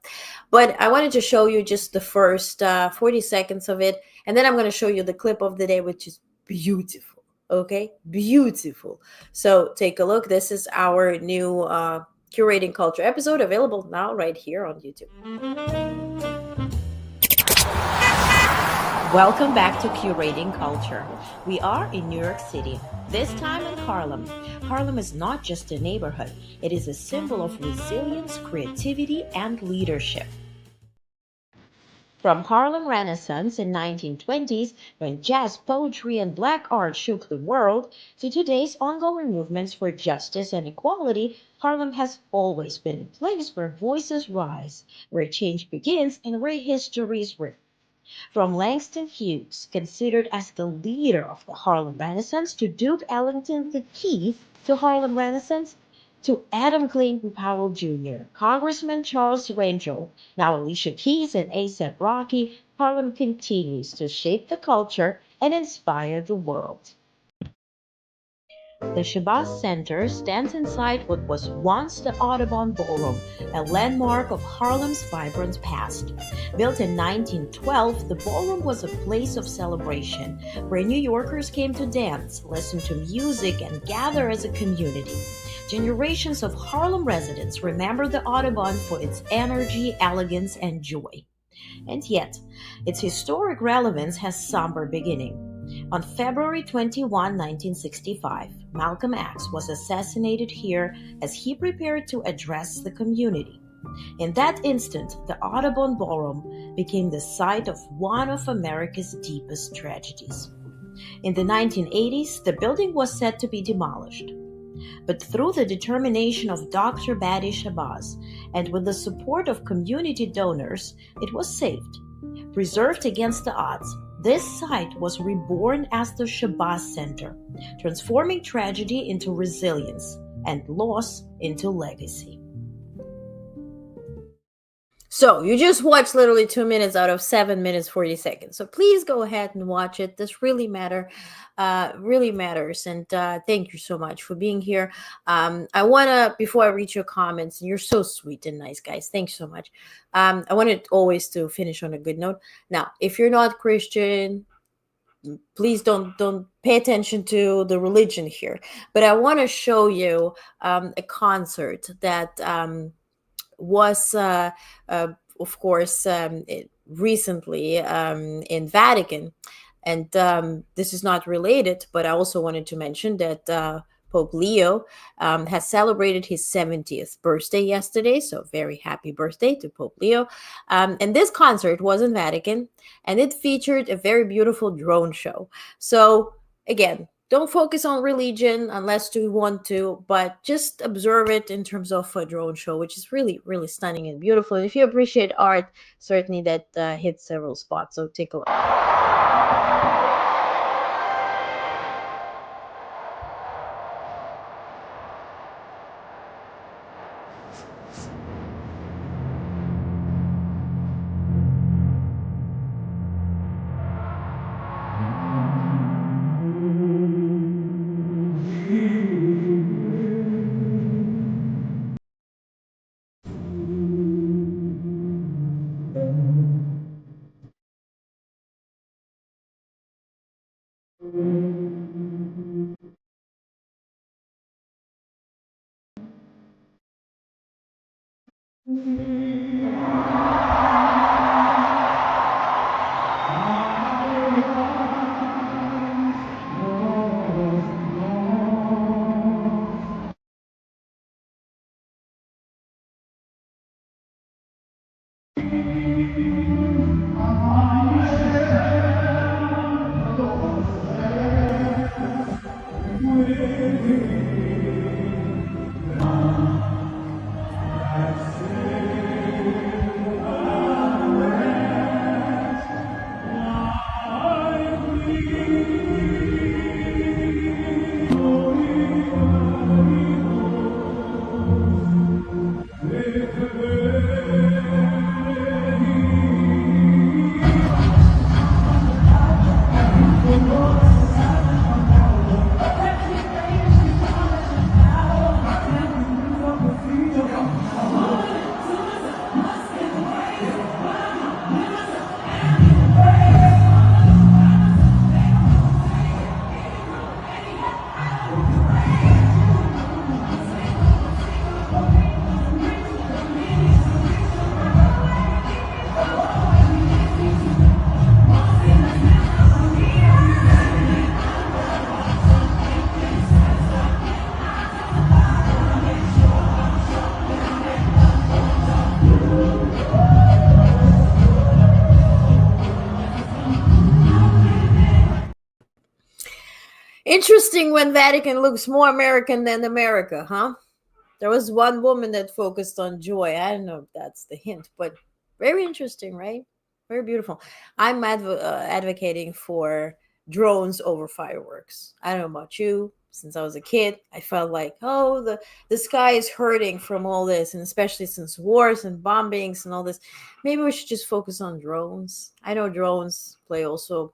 But I wanted to show you just the first 40 seconds of it. And then I'm going to show you the clip of the day, which is beautiful. Okay? Beautiful. So take a look. This is our new Curating Culture episode, available now right here on YouTube. Welcome back to Curating Culture. We are in New York City, this time in Harlem. Harlem is not just a neighborhood, it is a symbol of resilience, creativity, and leadership. From Harlem Renaissance in 1920s, when jazz, poetry, and black art shook the world, to today's ongoing movements for justice and equality, Harlem has always been a place where voices rise, where change begins, and where history is written. From Langston Hughes, considered as the leader of the Harlem Renaissance, to Duke Ellington, the key to Harlem Renaissance, to Adam Clayton Powell Jr., Congressman Charles Rangel, now Alicia Keys and A$AP Rocky, Harlem continues to shape the culture and inspire the world. The Shabazz Center stands inside what was once the Audubon Ballroom, a landmark of Harlem's vibrant past. Built in 1912, the ballroom was a place of celebration where New Yorkers came to dance, listen to music, and gather as a community. Generations of Harlem residents remember the Audubon for its energy, elegance, and joy. And yet, its historic relevance has somber beginning. On February 21, 1965, Malcolm X was assassinated here as he prepared to address the community. In that instant, the Audubon Ballroom became the site of one of America's deepest tragedies. In the 1980s, the building was set to be demolished. But through the determination of Dr. Betty Shabazz and with the support of community donors, it was saved. Preserved against the odds, this site was reborn as the Shabazz Center, transforming tragedy into resilience and loss into legacy. So you just watched literally 2 minutes out of 7 minutes, 40 seconds. So please go ahead and watch it. This really matters. And thank you so much for being here. I want to, before I read your comments, and you're so sweet and nice, guys. Thanks so much. I wanted always to finish on a good note. Now, if you're not Christian, please don't pay attention to the religion here. But I want to show you a concert that was, of course, recently in Vatican. And this is not related, but I also wanted to mention that Pope Leo has celebrated his 70th birthday yesterday. So very happy birthday to Pope Leo. And this concert was in Vatican, and it featured a very beautiful drone show. So again, don't focus on religion unless you want to, but just observe it in terms of a drone show, which is really, really stunning and beautiful. And if you appreciate art, certainly that hits several spots. So take a look. Interesting when Vatican looks more American than America, huh? There was one woman that focused on joy. I don't know if that's the hint, but very interesting, right? Very beautiful. I'm advocating for drones over fireworks. I don't know about you. Since I was a kid, I felt like, oh, the sky is hurting from all this, and especially since wars and bombings and all this. Maybe we should just focus on drones. I know drones play also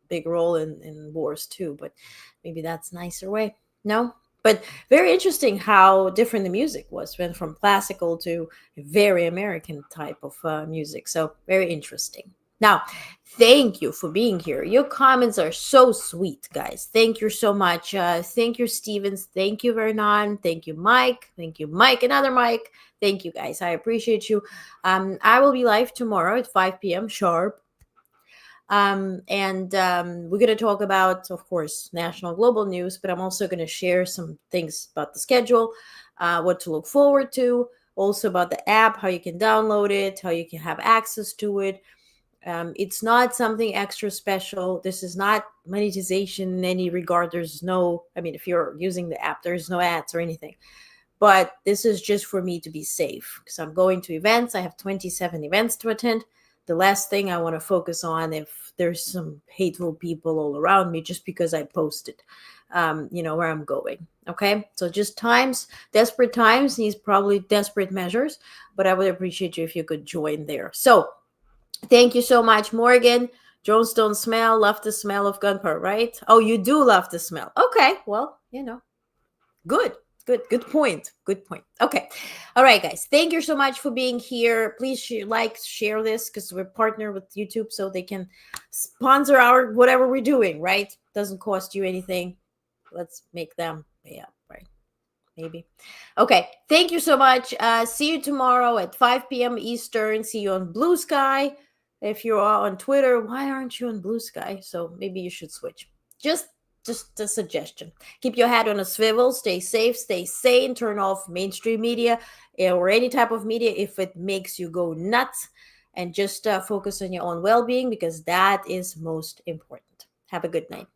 big role in wars too, but maybe that's a nicer way. No? But very interesting how different the music was, went from classical to very American type of music. So very interesting. Now, thank you for being here. Your comments are so sweet, guys. Thank you so much. Thank you, Stevens. Thank you, Vernon. Thank you, Mike. Thank you, Mike. Another Mike. Thank you, guys. I appreciate you. I will be live tomorrow at 5 p.m. sharp. We're going to talk about, of course, national global news, but I'm also going to share some things about the schedule, what to look forward to, also about the app, how you can download it, how you can have access to it. It's not something extra special. This is not monetization in any regard. There's no, I mean, if you're using the app, there's no ads or anything. But this is just for me to be safe because I'm going to events. I have 27 events to attend. The last thing I want to focus on if there's some hateful people all around me just because I posted, where I'm going. Okay. So just desperate times needs probably desperate measures, but I would appreciate you if you could join there. So thank you so much, Morgan. Drones don't smell. Love the smell of gunpowder, right? Oh, you do love the smell. Okay. Well, good. Good point. Okay. All right, guys. Thank you so much for being here. Please share this because we're partnered with YouTube so they can sponsor our whatever we're doing, right? Doesn't cost you anything. Let's make them pay up, right? Maybe. Okay. Thank you so much. See you tomorrow at 5 p.m. Eastern. See you on Blue Sky. If you are on Twitter, why aren't you on Blue Sky? So maybe you should switch. Just a suggestion. Keep your head on a swivel. Stay safe. Stay sane. Turn off mainstream media or any type of media if it makes you go nuts. And just focus on your own well-being because that is most important. Have a good night.